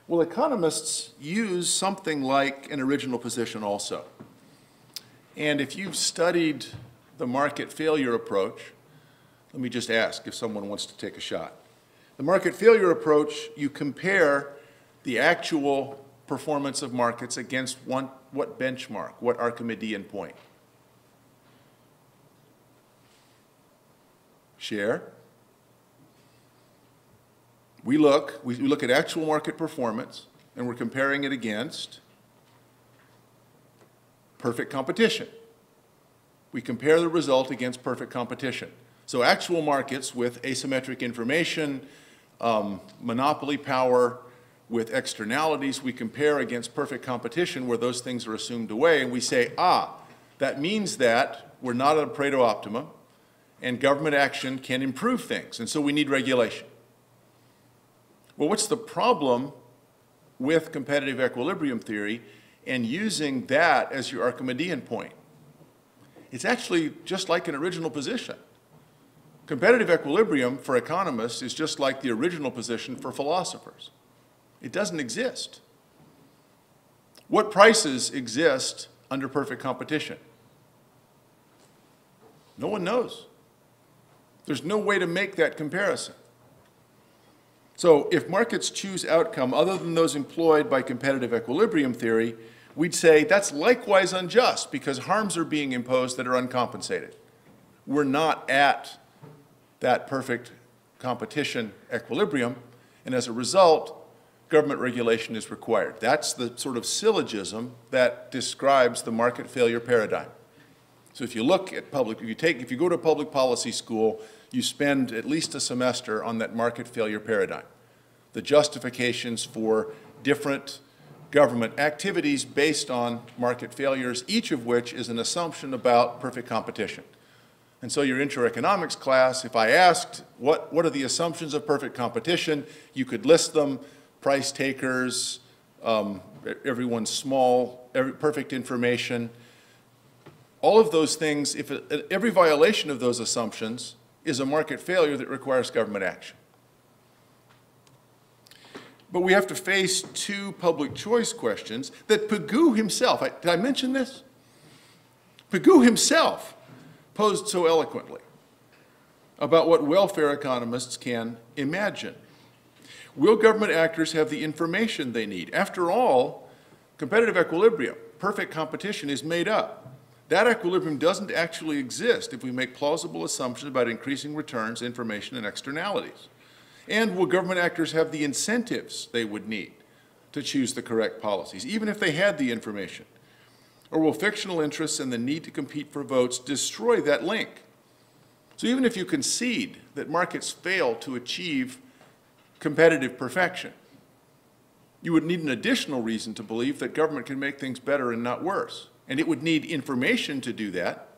Well, economists use something like an original position also. And if you've studied the market failure approach, let me just ask if someone wants to take a shot. The market failure approach, you compare the actual performance of markets against what benchmark, what Archimedean point? Share. We look at actual market performance, and we're comparing it against perfect competition. We compare the result against perfect competition. So actual markets with asymmetric information, monopoly power, with externalities, we compare against perfect competition where those things are assumed away, and we say, that means that we're not at a Pareto optimum, and government action can improve things, and so we need regulation. Well, what's the problem with competitive equilibrium theory and using that as your Archimedean point? It's actually just like an original position. Competitive equilibrium for economists is just like the original position for philosophers. It doesn't exist. What prices exist under perfect competition? No one knows. There's no way to make that comparison. So if markets choose outcome other than those employed by competitive equilibrium theory, we'd say that's likewise unjust because harms are being imposed that are uncompensated. We're not at that perfect competition equilibrium, and as a result, government regulation is required. That's the sort of syllogism that describes the market failure paradigm. So if you look at if you go to public policy school, you spend at least a semester on that market failure paradigm. The justifications for different government activities based on market failures, each of which is an assumption about perfect competition. And so your intro economics class, if I asked what are the assumptions of perfect competition, you could list them: price takers, everyone's small, perfect information. All of those things, every violation of those assumptions is a market failure that requires government action. But we have to face two public choice questions that Pigou himself, did I mention this? Pigou himself posed so eloquently about what welfare economists can imagine. Will government actors have the information they need? After all, competitive equilibrium, perfect competition, is made up. That equilibrium doesn't actually exist if we make plausible assumptions about increasing returns, information, and externalities. And will government actors have the incentives they would need to choose the correct policies, even if they had the information? Or will fictional interests and the need to compete for votes destroy that link? So even if you concede that markets fail to achieve competitive perfection, you would need an additional reason to believe that government can make things better and not worse. And it would need information to do that,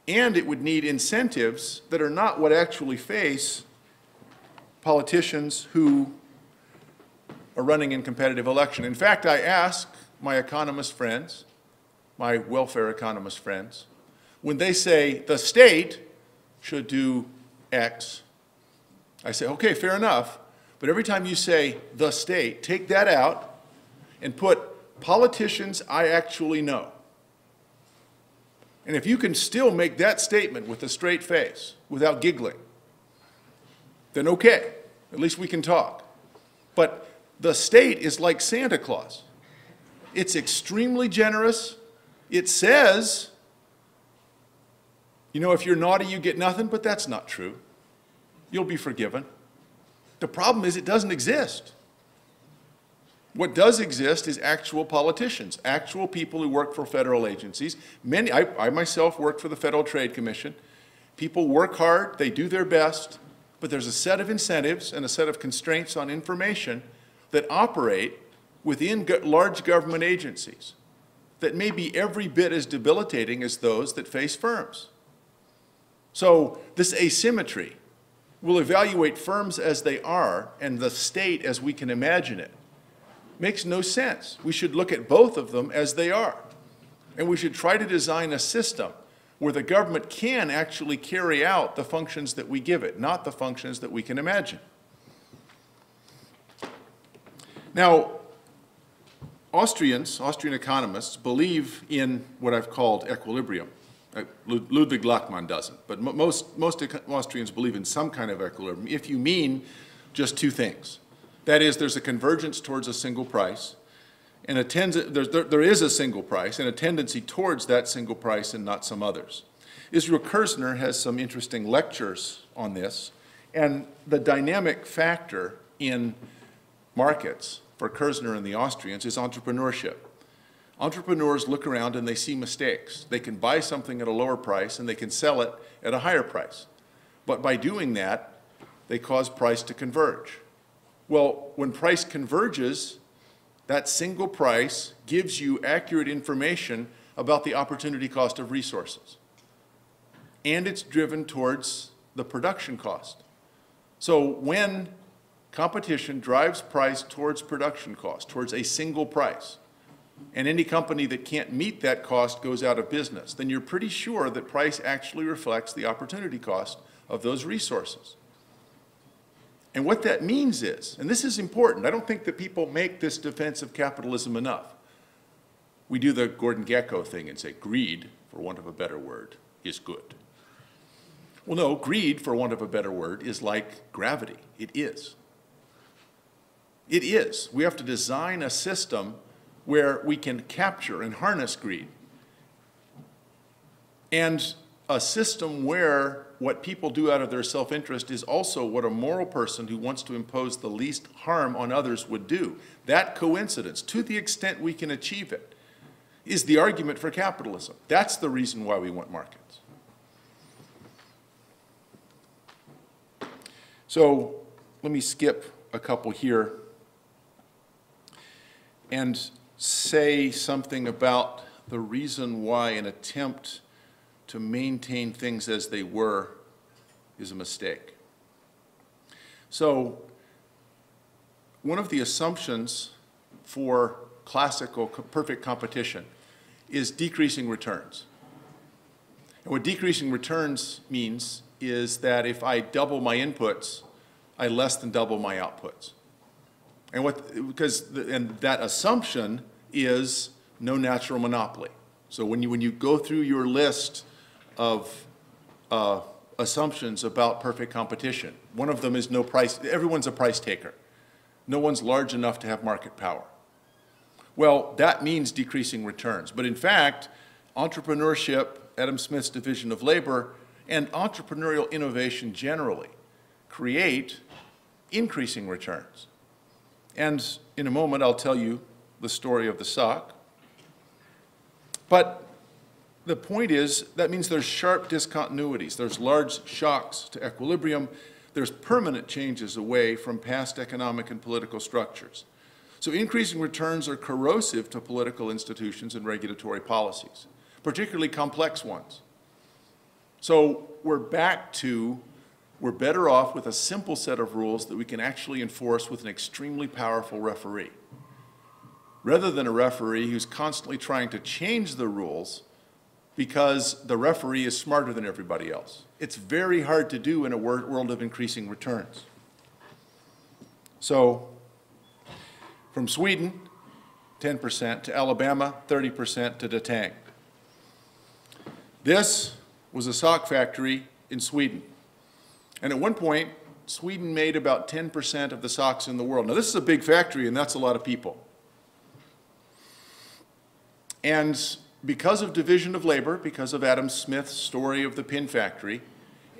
and it would need incentives that are not what actually face politicians who are running in competitive election. In fact, I ask my economist friends, my welfare economist friends, when they say the state should do X, I say, okay, fair enough, but every time you say the state, take that out and put politicians I actually know. And if you can still make that statement with a straight face, without giggling, then okay, at least we can talk. But the state is like Santa Claus. It's extremely generous. It says, you know, if you're naughty, you get nothing, but that's not true. You'll be forgiven. The problem is it doesn't exist. What does exist is actual politicians, actual people who work for federal agencies. I myself work for the Federal Trade Commission. People work hard, they do their best, but there's a set of incentives and a set of constraints on information that operate within large government agencies that may be every bit as debilitating as those that face firms. So this asymmetry will evaluate firms as they are and the state as we can imagine it. Makes no sense. We should look at both of them as they are. And we should try to design a system where the government can actually carry out the functions that we give it, not the functions that we can imagine. Now, Austrian economists believe in what I've called equilibrium. Ludwig Lachmann doesn't, but most Austrians believe in some kind of equilibrium if you mean just two things. That is, there's a convergence towards a single price, and there is a single price and a tendency towards that single price and not some others. Israel Kirzner has some interesting lectures on this, and the dynamic factor in markets for Kirzner and the Austrians is entrepreneurship. Entrepreneurs look around and they see mistakes. They can buy something at a lower price and they can sell it at a higher price. But by doing that, they cause price to converge. Well, when price converges, that single price gives you accurate information about the opportunity cost of resources. And it's driven towards the production cost. So when competition drives price towards production cost, towards a single price, and any company that can't meet that cost goes out of business, then you're pretty sure that price actually reflects the opportunity cost of those resources. And what that means is, and this is important, I don't think that people make this defense of capitalism enough. We do the Gordon Gekko thing and say greed, for want of a better word, is good. Well, no, greed, for want of a better word, is like gravity. It is. It is. We have to design a system where we can capture and harness greed. And a system where what people do out of their self-interest is also what a moral person who wants to impose the least harm on others would do. That coincidence, to the extent we can achieve it, is the argument for capitalism. That's the reason why we want markets. So let me skip a couple here and say something about the reason why an attempt to maintain things as they were is a mistake. So one of the assumptions for classical perfect competition is decreasing returns. And what decreasing returns means is that if I double my inputs, I less than double my outputs. And and that assumption is no natural monopoly. So when you go through your list of assumptions about perfect competition, one of them is no price. Everyone's a price taker. No one's large enough to have market power. Well, that means decreasing returns. But in fact, entrepreneurship, Adam Smith's division of labor, and entrepreneurial innovation generally create increasing returns. And in a moment, I'll tell you the story of the sock. But the point is, that means there's sharp discontinuities. There's large shocks to equilibrium. There's permanent changes away from past economic and political structures. So increasing returns are corrosive to political institutions and regulatory policies, particularly complex ones. So we're better off with a simple set of rules that we can actually enforce with an extremely powerful referee, rather than a referee who's constantly trying to change the rules because the referee is smarter than everybody else. It's very hard to do in a world of increasing returns. So from Sweden, 10%, to Alabama, 30%, to Datang. This was a sock factory in Sweden. And at one point, Sweden made about 10% of the socks in the world. Now, this is a big factory, and that's a lot of people. And because of division of labor, because of Adam Smith's story of the pin factory,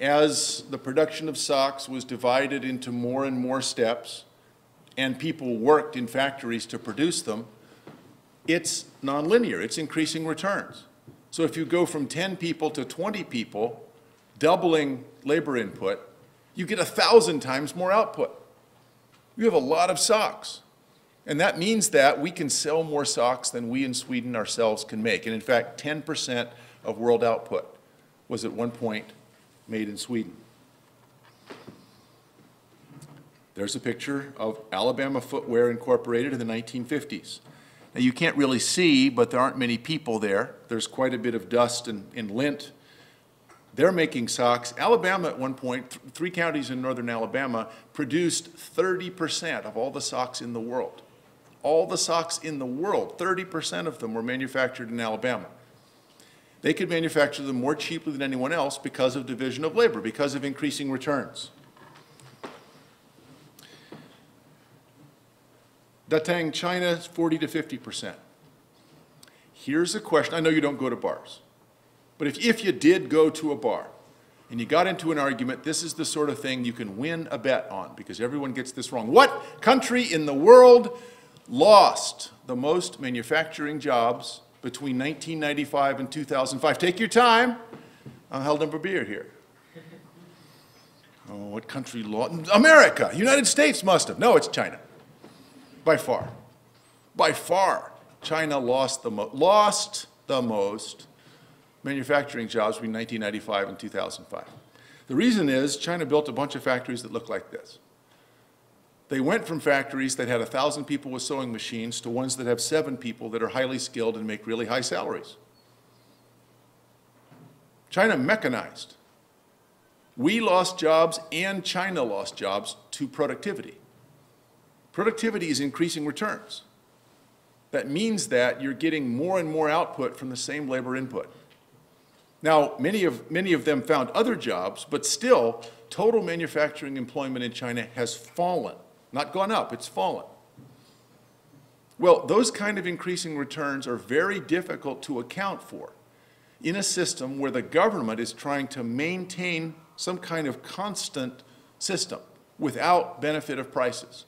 as the production of socks was divided into more and more steps, and people worked in factories to produce them, it's nonlinear. It's increasing returns. So if you go from 10 people to 20 people, doubling labor input, you get 1,000 times more output. You have a lot of socks. And that means that we can sell more socks than we in Sweden ourselves can make. And in fact, 10% of world output was at one point made in Sweden. There's a picture of Alabama Footwear Incorporated in the 1950s. Now you can't really see, but there aren't many people there. There's quite a bit of dust and lint. They're making socks. Alabama at one point, 3 counties in northern Alabama, produced 30% of all the socks in the world. All the socks in the world, 30% of them were manufactured in Alabama. They could manufacture them more cheaply than anyone else because of division of labor, because of increasing returns. Datang, China, is 40 to 50%. Here's a question. I know you don't go to bars. But if you did go to a bar and you got into an argument, this is the sort of thing you can win a bet on because everyone gets this wrong. What country in the world lost the most manufacturing jobs between 1995 and 2005. Take your time. I'll held up a beer here. Oh, what country lost? America, United States must have. No, it's China. By far. By far, China lost the most manufacturing jobs between 1995 and 2005. The reason is China built a bunch of factories that look like this. They went from factories that had 1,000 people with sewing machines to ones that have 7 people that are highly skilled and make really high salaries. China mechanized. We lost jobs and China lost jobs to productivity. Productivity is increasing returns. That means that you're getting more and more output from the same labor input. Now, many of them found other jobs, but still, total manufacturing employment in China has fallen. Not gone up, it's fallen. Well, those kind of increasing returns are very difficult to account for in a system where the government is trying to maintain some kind of constant system without benefit of prices.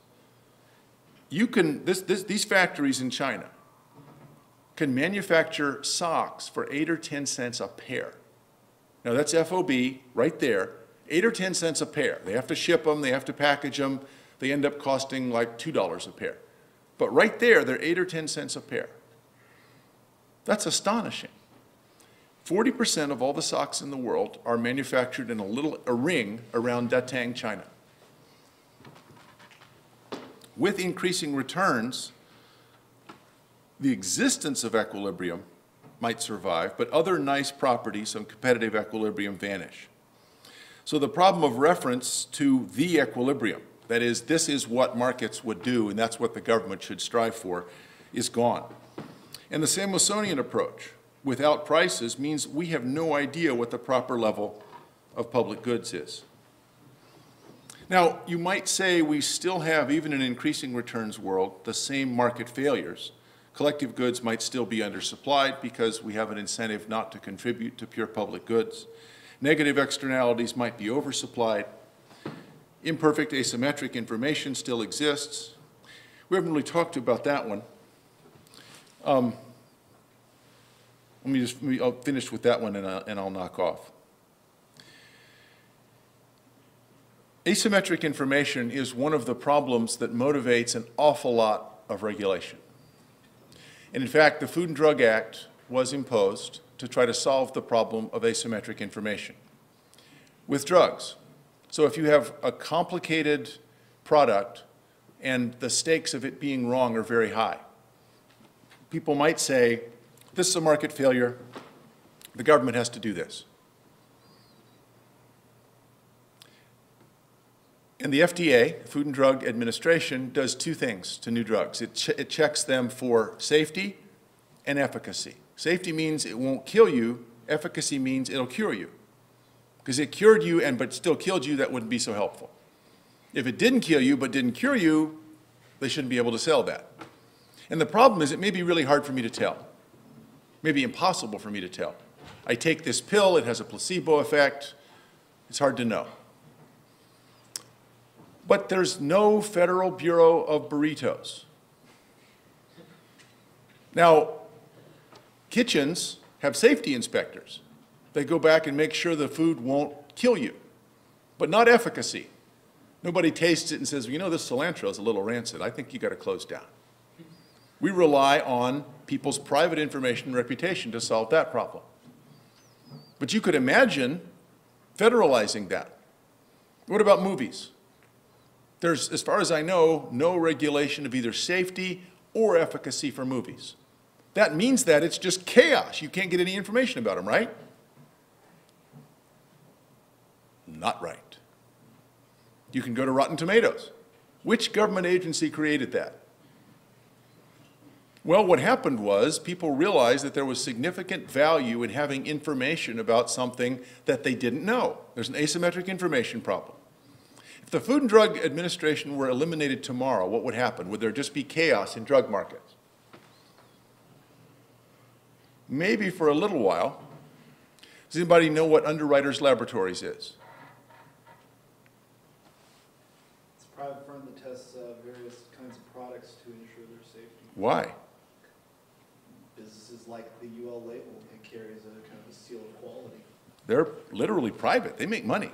These factories in China can manufacture socks for 8 or 10 cents a pair. Now that's FOB right there, 8 or 10 cents a pair. They have to ship them, they have to package them, they end up costing like $2 a pair. But right there, they're 8 or 10 cents a pair. That's astonishing. 40% of all the socks in the world are manufactured in a ring around Datang, China. With increasing returns, the existence of equilibrium might survive, but other nice properties of competitive equilibrium vanish. So the problem of reference to the equilibrium, that is, this is what markets would do and that's what the government should strive for, is gone. And the Samuelsonian approach, without prices, means we have no idea what the proper level of public goods is. Now, you might say we still have, even in an increasing returns world, the same market failures. Collective goods might still be undersupplied because we have an incentive not to contribute to pure public goods. Negative externalities might be oversupplied. Imperfect asymmetric information still exists. We haven't really talked about that one. I'll finish with that one and I'll knock off. Asymmetric information is one of the problems that motivates an awful lot of regulation. And in fact, the Food and Drug Act was imposed to try to solve the problem of asymmetric information with drugs. So if you have a complicated product and the stakes of it being wrong are very high, people might say, this is a market failure, the government has to do this. And the FDA, Food and Drug Administration, does 2 things to new drugs. It checks them for safety and efficacy. Safety means it won't kill you. Efficacy means it'll cure you. Because it cured you but still killed you, that wouldn't be so helpful. If it didn't kill you but didn't cure you, they shouldn't be able to sell that. And the problem is it may be really hard for me to tell. Maybe impossible for me to tell. I take this pill, it has a placebo effect. It's hard to know. But there's no Federal Bureau of Burritos. Now, kitchens have safety inspectors. They go back and make sure the food won't kill you, but not efficacy. Nobody tastes it and says, well, you know, this cilantro is a little rancid. I think you got to close down. We rely on people's private information and reputation to solve that problem. But you could imagine federalizing that. What about movies? There's, as far as I know, no regulation of either safety or efficacy for movies. That means that it's just chaos. You can't get any information about them, right? Not right. You can go to Rotten Tomatoes. Which government agency created that? Well, what happened was people realized that there was significant value in having information about something that they didn't know. There's an asymmetric information problem. If the Food and Drug Administration were eliminated tomorrow, what would happen? Would there just be chaos in drug markets? Maybe for a little while. Does anybody know what Underwriters Laboratories is? It's a private firm that tests various kinds of products to ensure ensure their safety. Why? Businesses like the UL label, it carries a kind of a seal of quality. They're literally private. They make money.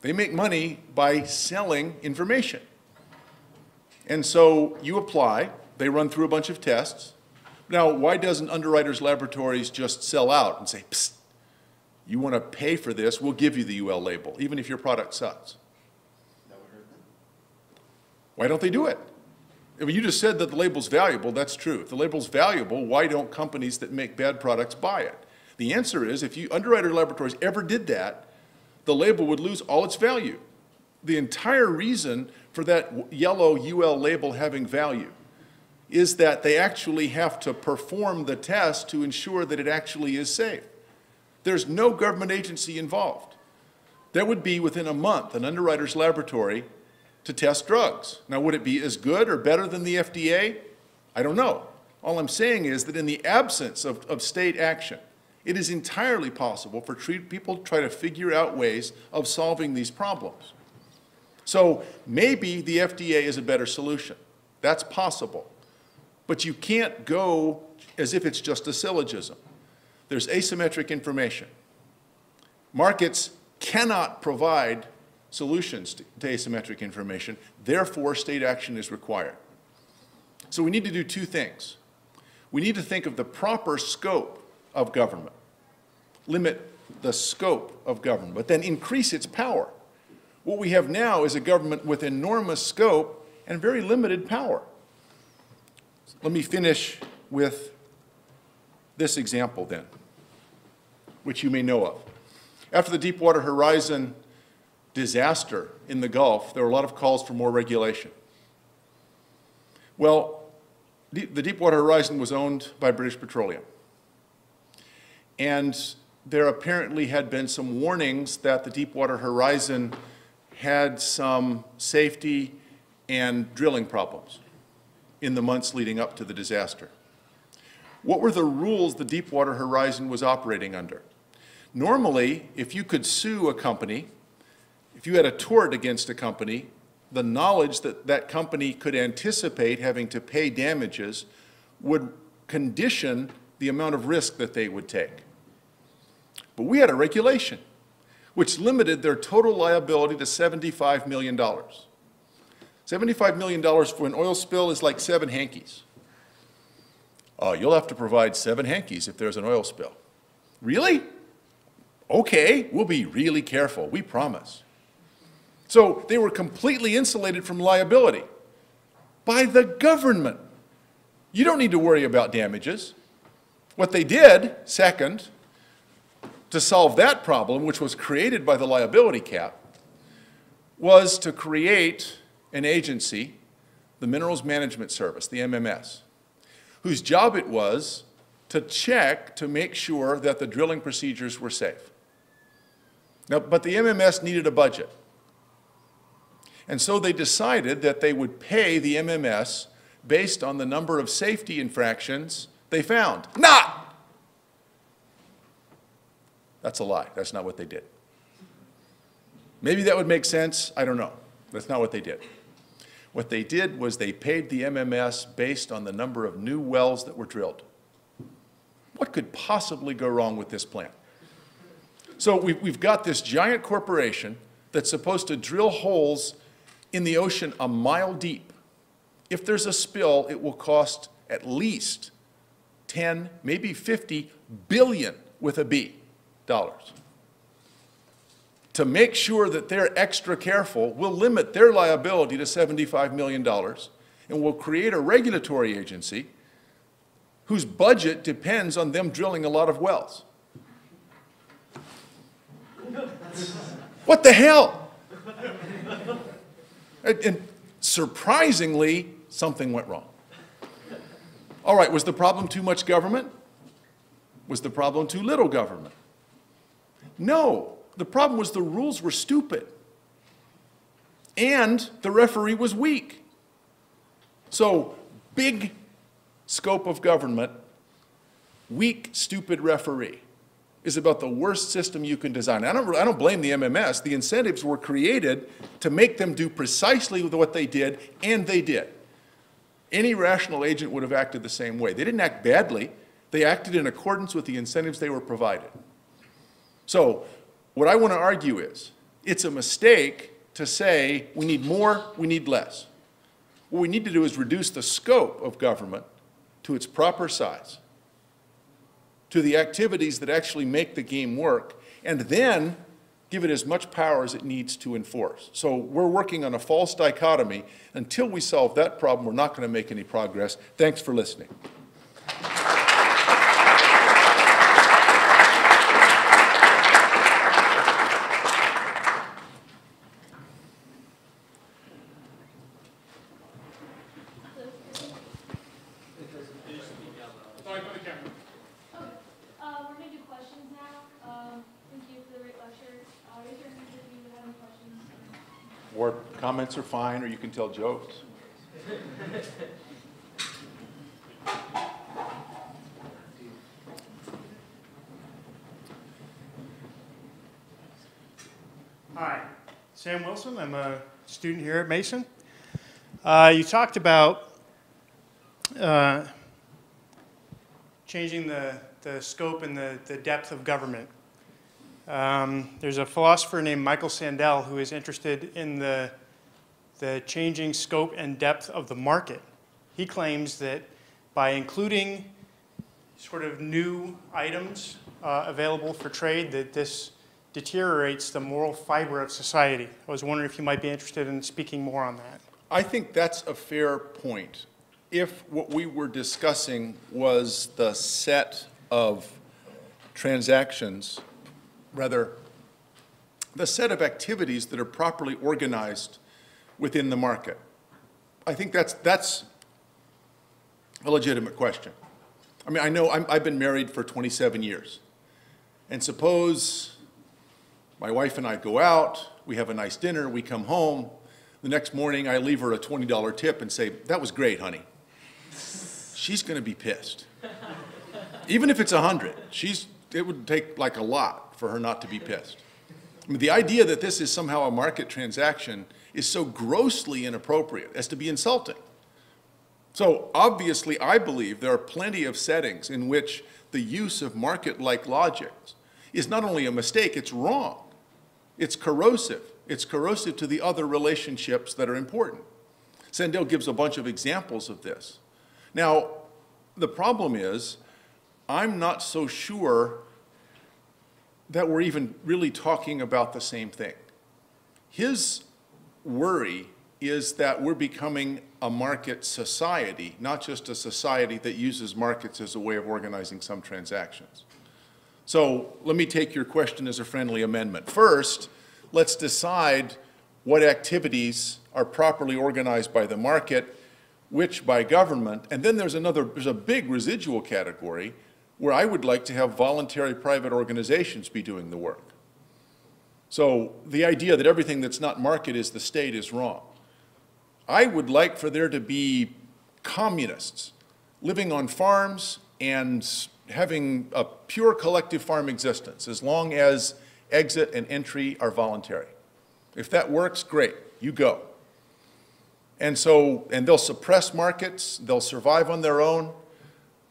They make money by selling information. And so you apply, they run through a bunch of tests. Now, why doesn't Underwriters Laboratories just sell out and say, psst, you want to pay for this, we'll give you the UL label, even if your product sucks? That would hurt them. Why don't they do it? I mean, you just said that the label's valuable. That's true. If the label's valuable, why don't companies that make bad products buy it? The answer is, if Underwriters Laboratories ever did that, the label would lose all its value. The entire reason for that yellow UL label having value is that they actually have to perform the test to ensure that it actually is safe. There's no government agency involved. There would be, within a month, an Underwriters Laboratory to test drugs. Now, would it be as good or better than the FDA? I don't know. All I'm saying is that in the absence of state action, it is entirely possible for people to try to figure out ways of solving these problems. So maybe the FDA is a better solution. That's possible. But you can't go as if it's just a syllogism. There's asymmetric information. Markets cannot provide solutions to asymmetric information. Therefore, state action is required. So we need to do two things. We need to think of the proper scope of government, limit the scope of government, but then increase its power. What we have now is a government with enormous scope and very limited power. Let me finish with this example then, which you may know of. After the Deepwater Horizon disaster in the Gulf, there were a lot of calls for more regulation. Well, the Deepwater Horizon was owned by British Petroleum. And there apparently had been some warnings that the Deepwater Horizon had some safety and drilling problems in the months leading up to the disaster. What were the rules the Deepwater Horizon was operating under? Normally, if you could sue a company, if you had a tort against a company, the knowledge that that company could anticipate having to pay damages would condition the amount of risk that they would take. But we had a regulation which limited their total liability to $75 million. $75 million for an oil spill is like 7 hankies. You'll have to provide 7 hankies if there's an oil spill. Really? Okay, we'll be really careful, we promise. So they were completely insulated from liability by the government. You don't need to worry about damages. What they did, second, to solve that problem, which was created by the liability cap, was to create an agency, the Minerals Management Service, the MMS, whose job it was to check to make sure that the drilling procedures were safe. Now, but the MMS needed a budget. And so they decided that they would pay the MMS based on the number of safety infractions they found. Not! That's a lie. That's not what they did. Maybe that would make sense. I don't know. That's not what they did. What they did was they paid the MMS based on the number of new wells that were drilled. What could possibly go wrong with this plan? So we've got this giant corporation that's supposed to drill holes in the ocean a mile deep. If there's a spill, it will cost at least 10, maybe 50 billion with a B dollars. To make sure that they're extra careful, we'll limit their liability to $75 million and we'll create a regulatory agency whose budget depends on them drilling a lot of wells. What the hell? And surprisingly, something went wrong. All right, was the problem too much government? Was the problem too little government? No, the problem was the rules were stupid. And the referee was weak. So, big scope of government, weak, stupid referee is about the worst system you can design. I don't blame the MMS. The incentives were created to make them do precisely what they did, and they did. Any rational agent would have acted the same way. They didn't act badly. They acted in accordance with the incentives they were provided. So what I want to argue is, it's a mistake to say we need more, we need less. What we need to do is reduce the scope of government to its proper size, to the activities that actually make the game work, and then give it as much power as it needs to enforce. So we're working on a false dichotomy. Until we solve that problem, we're not going to make any progress. Thanks for listening. We're going to do questions now. Thank you for the great lecture. Raise your hands if you have any questions. Or comments are fine, or you can tell jokes. Hi, Sam Wilson. I'm a student here at Mason. You talked about changing the scope and the depth of government. There's a philosopher named Michael Sandel who is interested in the changing scope and depth of the market. He claims that by including sort of new items available for trade, that this deteriorates the moral fiber of society. I was wondering if you might be interested in speaking more on that. I think that's a fair point. If what we were discussing was the set of transactions, rather, the set of activities that are properly organized within the market, I think that's a legitimate question. I mean, I know I've been married for 27 years. And suppose my wife and I go out, we have a nice dinner, we come home. The next morning, I leave her a $20 tip and say, "That was great, honey." She's going to be pissed. Even if it's 100, it would take like a lot for her not to be pissed. I mean, the idea that this is somehow a market transaction is so grossly inappropriate as to be insulting. So obviously, I believe there are plenty of settings in which the use of market-like logic is not only a mistake, it's wrong. It's corrosive. It's corrosive to the other relationships that are important. Sandel gives a bunch of examples of this. Now, the problem is, I'm not so sure that we're even really talking about the same thing. His worry is that we're becoming a market society, not just a society that uses markets as a way of organizing some transactions. So let me take your question as a friendly amendment. First, let's decide what activities are properly organized by the market, which by government, and then there's a big residual category where I would like to have voluntary private organizations be doing the work. So the idea that everything that's not market is the state is wrong. I would like for there to be communists living on farms and having a pure collective farm existence as long as exit and entry are voluntary. If that works, great, you go. And they'll suppress markets, they'll survive on their own,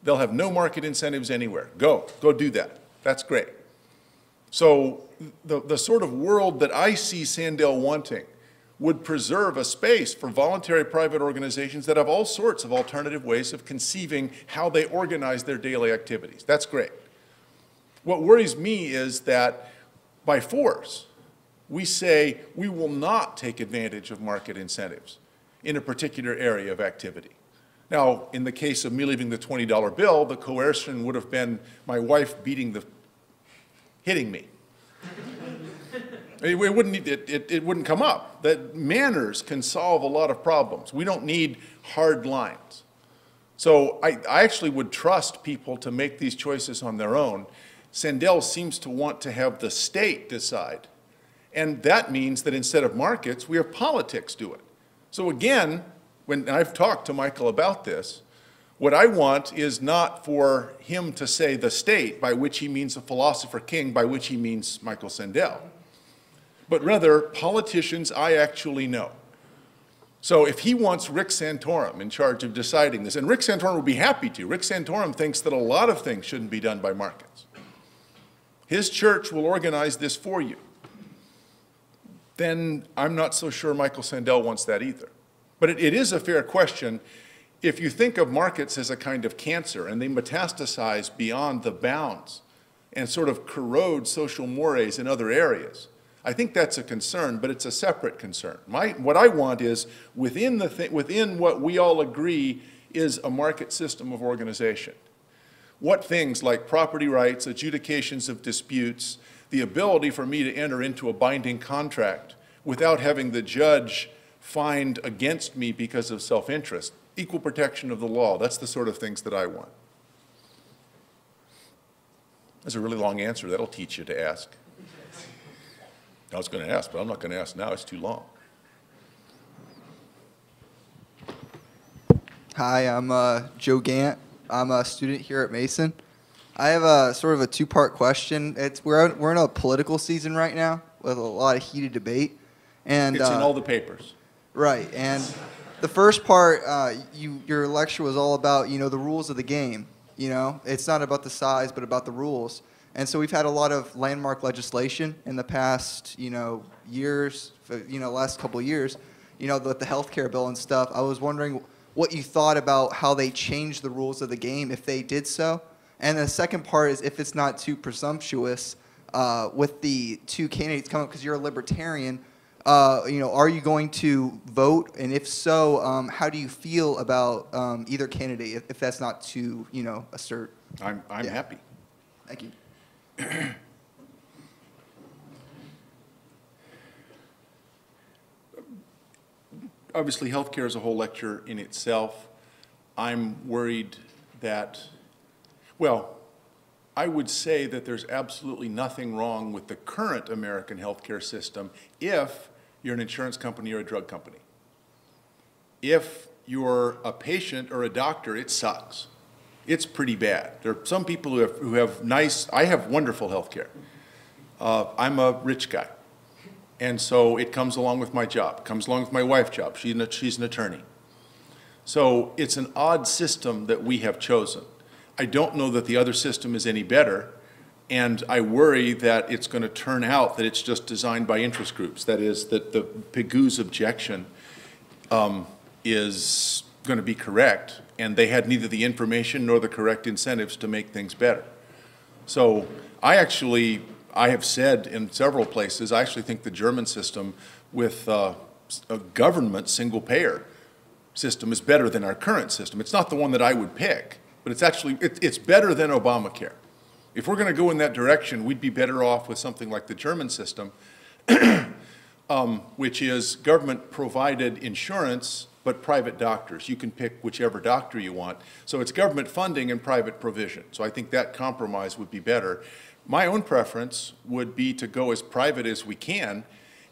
they'll have no market incentives anywhere. Go do that. That's great. So the sort of world that I see Sandel wanting would preserve a space for voluntary private organizations that have all sorts of alternative ways of conceiving how they organize their daily activities. That's great. What worries me is that by force, we say we will not take advantage of market incentives in a particular area of activity. Now, in the case of me leaving the $20 bill, the coercion would have been my wife hitting me. It wouldn't come up. That manners can solve a lot of problems. We don't need hard lines. So I actually would trust people to make these choices on their own. Sandel seems to want to have the state decide. And that means that instead of markets, we have politics do it. So again, when I've talked to Michael about this, what I want is not for him to say the state, by which he means a philosopher king, by which he means Michael Sandel, but rather politicians I actually know. So if he wants Rick Santorum in charge of deciding this, and Rick Santorum would be happy to. Rick Santorum thinks that a lot of things shouldn't be done by markets. His church will organize this for you. Then I'm not so sure Michael Sandel wants that either. But it is a fair question. If you think of markets as a kind of cancer and they metastasize beyond the bounds and sort of corrode social mores in other areas, I think that's a concern, but it's a separate concern. What I want is within what we all agree is a market system of organization. What things like property rights, adjudications of disputes, the ability for me to enter into a binding contract without having the judge find against me because of self-interest, equal protection of the law, that's the sort of things that I want. That's a really long answer. That'll teach you to ask. I was going to ask, but I'm not going to ask now. It's too long. Hi, I'm Joe Gant. I'm a student here at Mason. I have a sort of a two-part question. We're in a political season right now with a lot of heated debate, and It's in all the papers. right. And the first part, your lecture was all about the rules of the game. It's not about the size, but about the rules. And so we've had a lot of landmark legislation in the past, years, last couple of years, with the healthcare bill and stuff. I was wondering what you thought about how they changed the rules of the game, if they did so. And the second part is, if it's not too presumptuous, with the two candidates coming up, because you're a Libertarian, are you going to vote? And if so, how do you feel about either candidate, if that's not too, assert? I'm happy. Thank you. Obviously, healthcare is a whole lecture in itself. I'm worried that, well, I would say that there's absolutely nothing wrong with the current American healthcare system if you're an insurance company or a drug company. If you're a patient or a doctor, it sucks. It's pretty bad. There are some people who have nice, I have wonderful health care. I'm a rich guy. And so it comes along with my job. It comes along with my wife's job. She's an attorney. So it's an odd system that we have chosen. I don't know that the other system is any better, and I worry that it's going to turn out that it's just designed by interest groups. That is, that the Pigou's objection is going to be correct, and they had neither the information nor the correct incentives to make things better. So I have said in several places, I actually think the German system with a government single-payer system is better than our current system. It's not the one that I would pick, but it's actually, it's better than Obamacare. If we're going to go in that direction, we'd be better off with something like the German system, which is government-provided insurance, but private doctors. You can pick whichever doctor you want. So it's government funding and private provision. So I think that compromise would be better. My own preference would be to go as private as we can.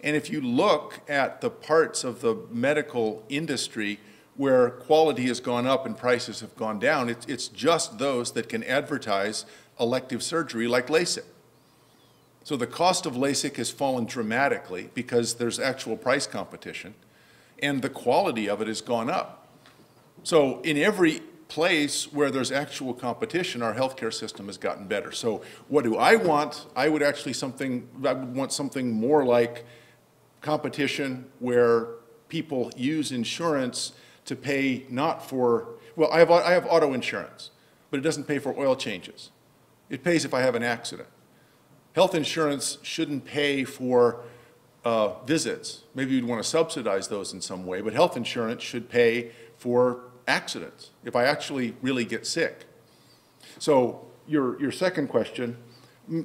And if you look at the parts of the medical industry where quality has gone up and prices have gone down, it's just those that can advertise elective surgery like LASIK. So the cost of LASIK has fallen dramatically because there's actual price competition, and the quality of it has gone up. So in every place where there's actual competition, our healthcare system has gotten better. So what do I want? I would want something more like competition where people use insurance to pay not for, well, I have auto insurance, but it doesn't pay for oil changes. It pays if I have an accident. Health insurance shouldn't pay for visits. Maybe you'd want to subsidize those in some way, but health insurance should pay for accidents if I actually really get sick. So your second question,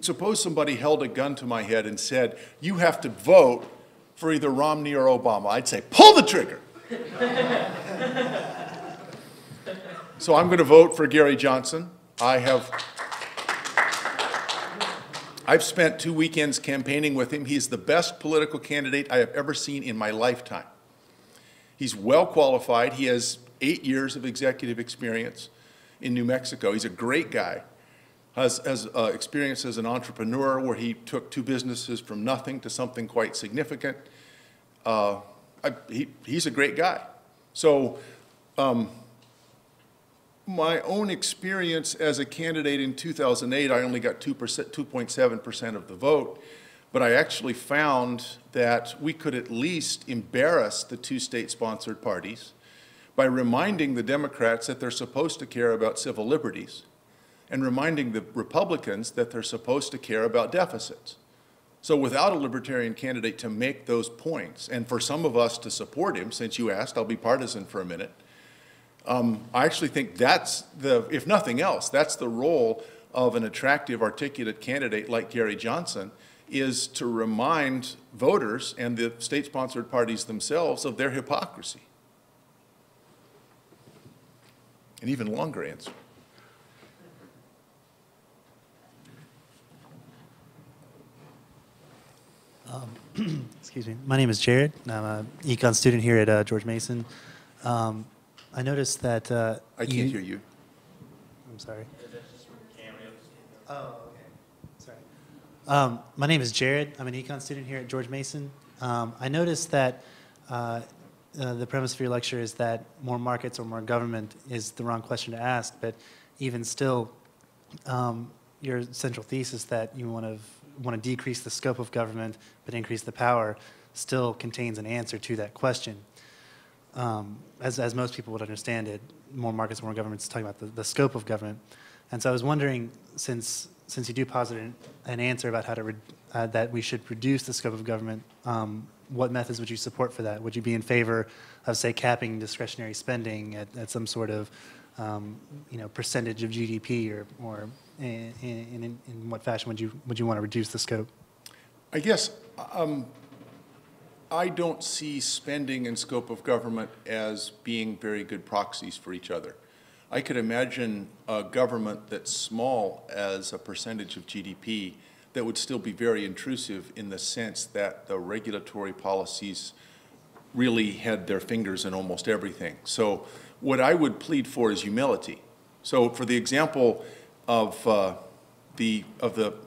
suppose somebody held a gun to my head and said, you have to vote for either Romney or Obama. I'd say, pull the trigger. So I'm going to vote for Gary Johnson. I've spent 2 weekends campaigning with him. He's the best political candidate I have ever seen in my lifetime. He's well qualified. He has 8 years of executive experience in New Mexico. He's a great guy. Has experience as an entrepreneur where he took 2 businesses from nothing to something quite significant. he's a great guy. So my own experience as a candidate in 2008, I only got 2.7% of the vote, but I actually found that we could at least embarrass the two state-sponsored parties by reminding the Democrats that they're supposed to care about civil liberties and reminding the Republicans that they're supposed to care about deficits. So without a Libertarian candidate to make those points, and for some of us to support him, since you asked, I'll be partisan for a minute, I actually think that's if nothing else, that's the role of an attractive, articulate candidate like Gary Johnson, is to remind voters and the state-sponsored parties themselves of their hypocrisy. An even longer answer. Excuse me. My name is Jared. I'm an econ student here at George Mason. I noticed that I can't hear you. I'm sorry. Oh, okay. Sorry. My name is Jared. I'm an econ student here at George Mason. I noticed that the premise of your lecture is that more markets or more government is the wrong question to ask, but even still, your central thesis that you want to decrease the scope of government but increase the power still contains an answer to that question. As most people would understand it, more markets, more government is talking about the scope of government. And so I was wondering, since you do posit an answer about how to that we should reduce the scope of government, what methods would you support for that? Would you be in favor of, say, capping discretionary spending at some sort of percentage of GDP, or in what fashion would you want to reduce the scope? I guess I don't see spending and scope of government as being very good proxies for each other. I could imagine a government that's small as a percentage of GDP that would still be very intrusive in the sense that the regulatory policies really had their fingers in almost everything. So what I would plead for is humility. So for the example of the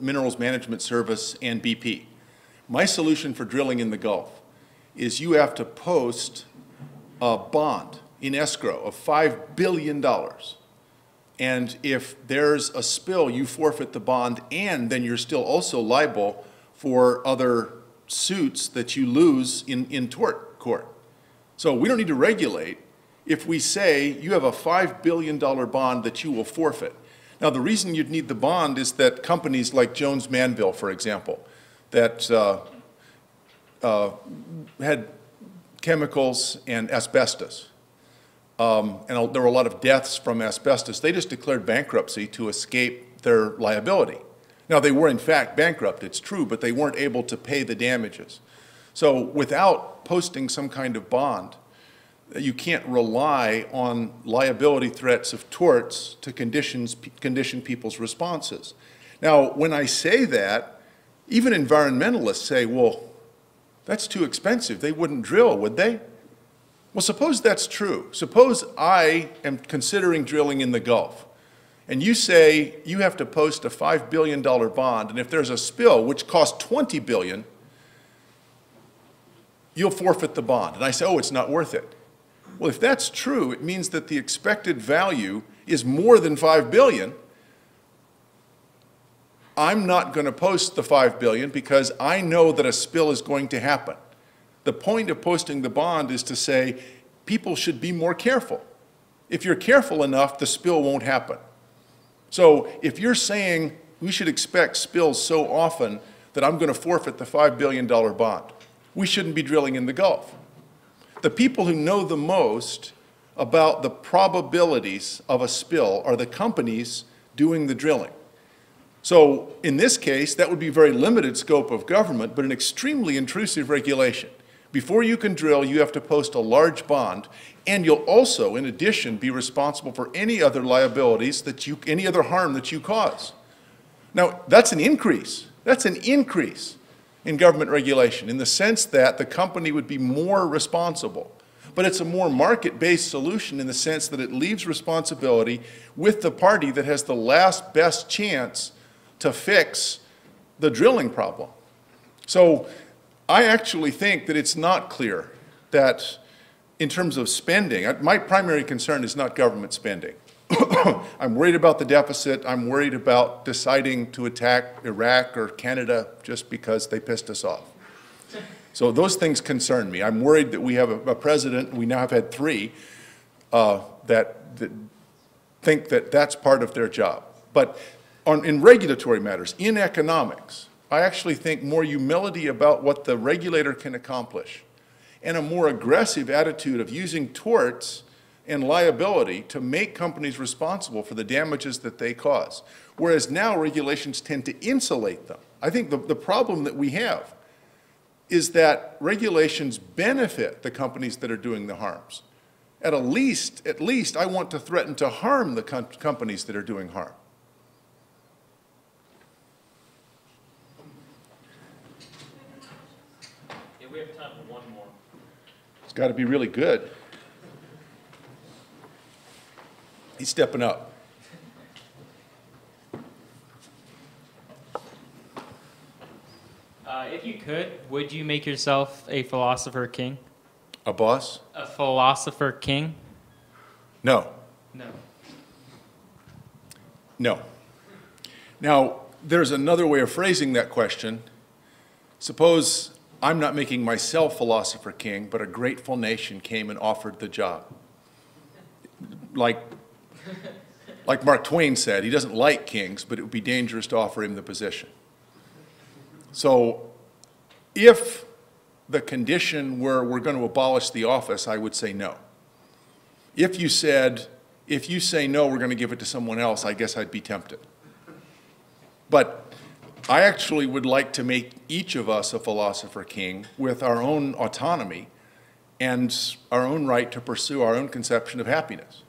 Minerals Management Service and BP, my solution for drilling in the Gulf is you have to post a bond in escrow of $5 billion. And if there's a spill, you forfeit the bond, and then you're still also liable for other suits that you lose in tort court. So we don't need to regulate if we say you have a $5 billion bond that you will forfeit. Now, the reason you'd need the bond is that companies like Jones Manville, for example, that had chemicals and asbestos, and there were a lot of deaths from asbestos. They just declared bankruptcy to escape their liability. Now, they were in fact bankrupt, it's true, but they weren't able to pay the damages. So without posting some kind of bond, you can't rely on liability threats of torts to condition people's responses. Now, when I say that, even environmentalists say, well, that's too expensive. They wouldn't drill, would they? Well, suppose that's true. Suppose I am considering drilling in the Gulf, and you say you have to post a $5 billion bond, and if there's a spill, which costs $20 billion, you'll forfeit the bond. And I say, oh, it's not worth it. Well, if that's true, it means that the expected value is more than $5 billion. I'm not going to post the $5 billion because I know that a spill is going to happen. The point of posting the bond is to say people should be more careful. If you're careful enough, the spill won't happen. So if you're saying we should expect spills so often that I'm going to forfeit the $5 billion bond, we shouldn't be drilling in the Gulf. The people who know the most about the probabilities of a spill are the companies doing the drilling. So in this case, that would be very limited scope of government, but an extremely intrusive regulation. Before you can drill, you have to post a large bond, and you'll also, in addition, be responsible for any other liabilities any other harm that you cause. Now, that's an increase. That's an increase in government regulation in the sense that the company would be more responsible. But it's a more market-based solution in the sense that it leaves responsibility with the party that has the last best chance to fix the drilling problem. So I actually think that it's not clear that in terms of spending, my primary concern is not government spending. I'm worried about the deficit. I'm worried about deciding to attack Iraq or Canada just because they pissed us off. So those things concern me. I'm worried that we have a president, we now have had 3, that think that that's part of their job. But in regulatory matters, in economics, I actually think more humility about what the regulator can accomplish and a more aggressive attitude of using torts and liability to make companies responsible for the damages that they cause. Whereas now regulations tend to insulate them. I think the problem that we have is that regulations benefit the companies that are doing the harms. At least I want to threaten to harm the companies that are doing harm. Yeah, we have time for one more. It's got to be really good. He's stepping up. If you could, would you make yourself a philosopher king? A boss? A philosopher king? No. No. No. Now, there's another way of phrasing that question. Suppose I'm not making myself philosopher king, but a grateful nation came and offered the job. Like Mark Twain said, he doesn't like kings, but it would be dangerous to offer him the position. So if the condition were we're going to abolish the office, I would say no. If you say no, we're going to give it to someone else, I guess I'd be tempted. But I actually would like to make each of us a philosopher king with our own autonomy and our own right to pursue our own conception of happiness,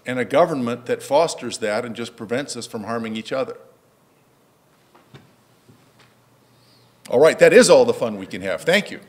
and a government that fosters that and just prevents us from harming each other. All right, that is all the fun we can have. Thank you.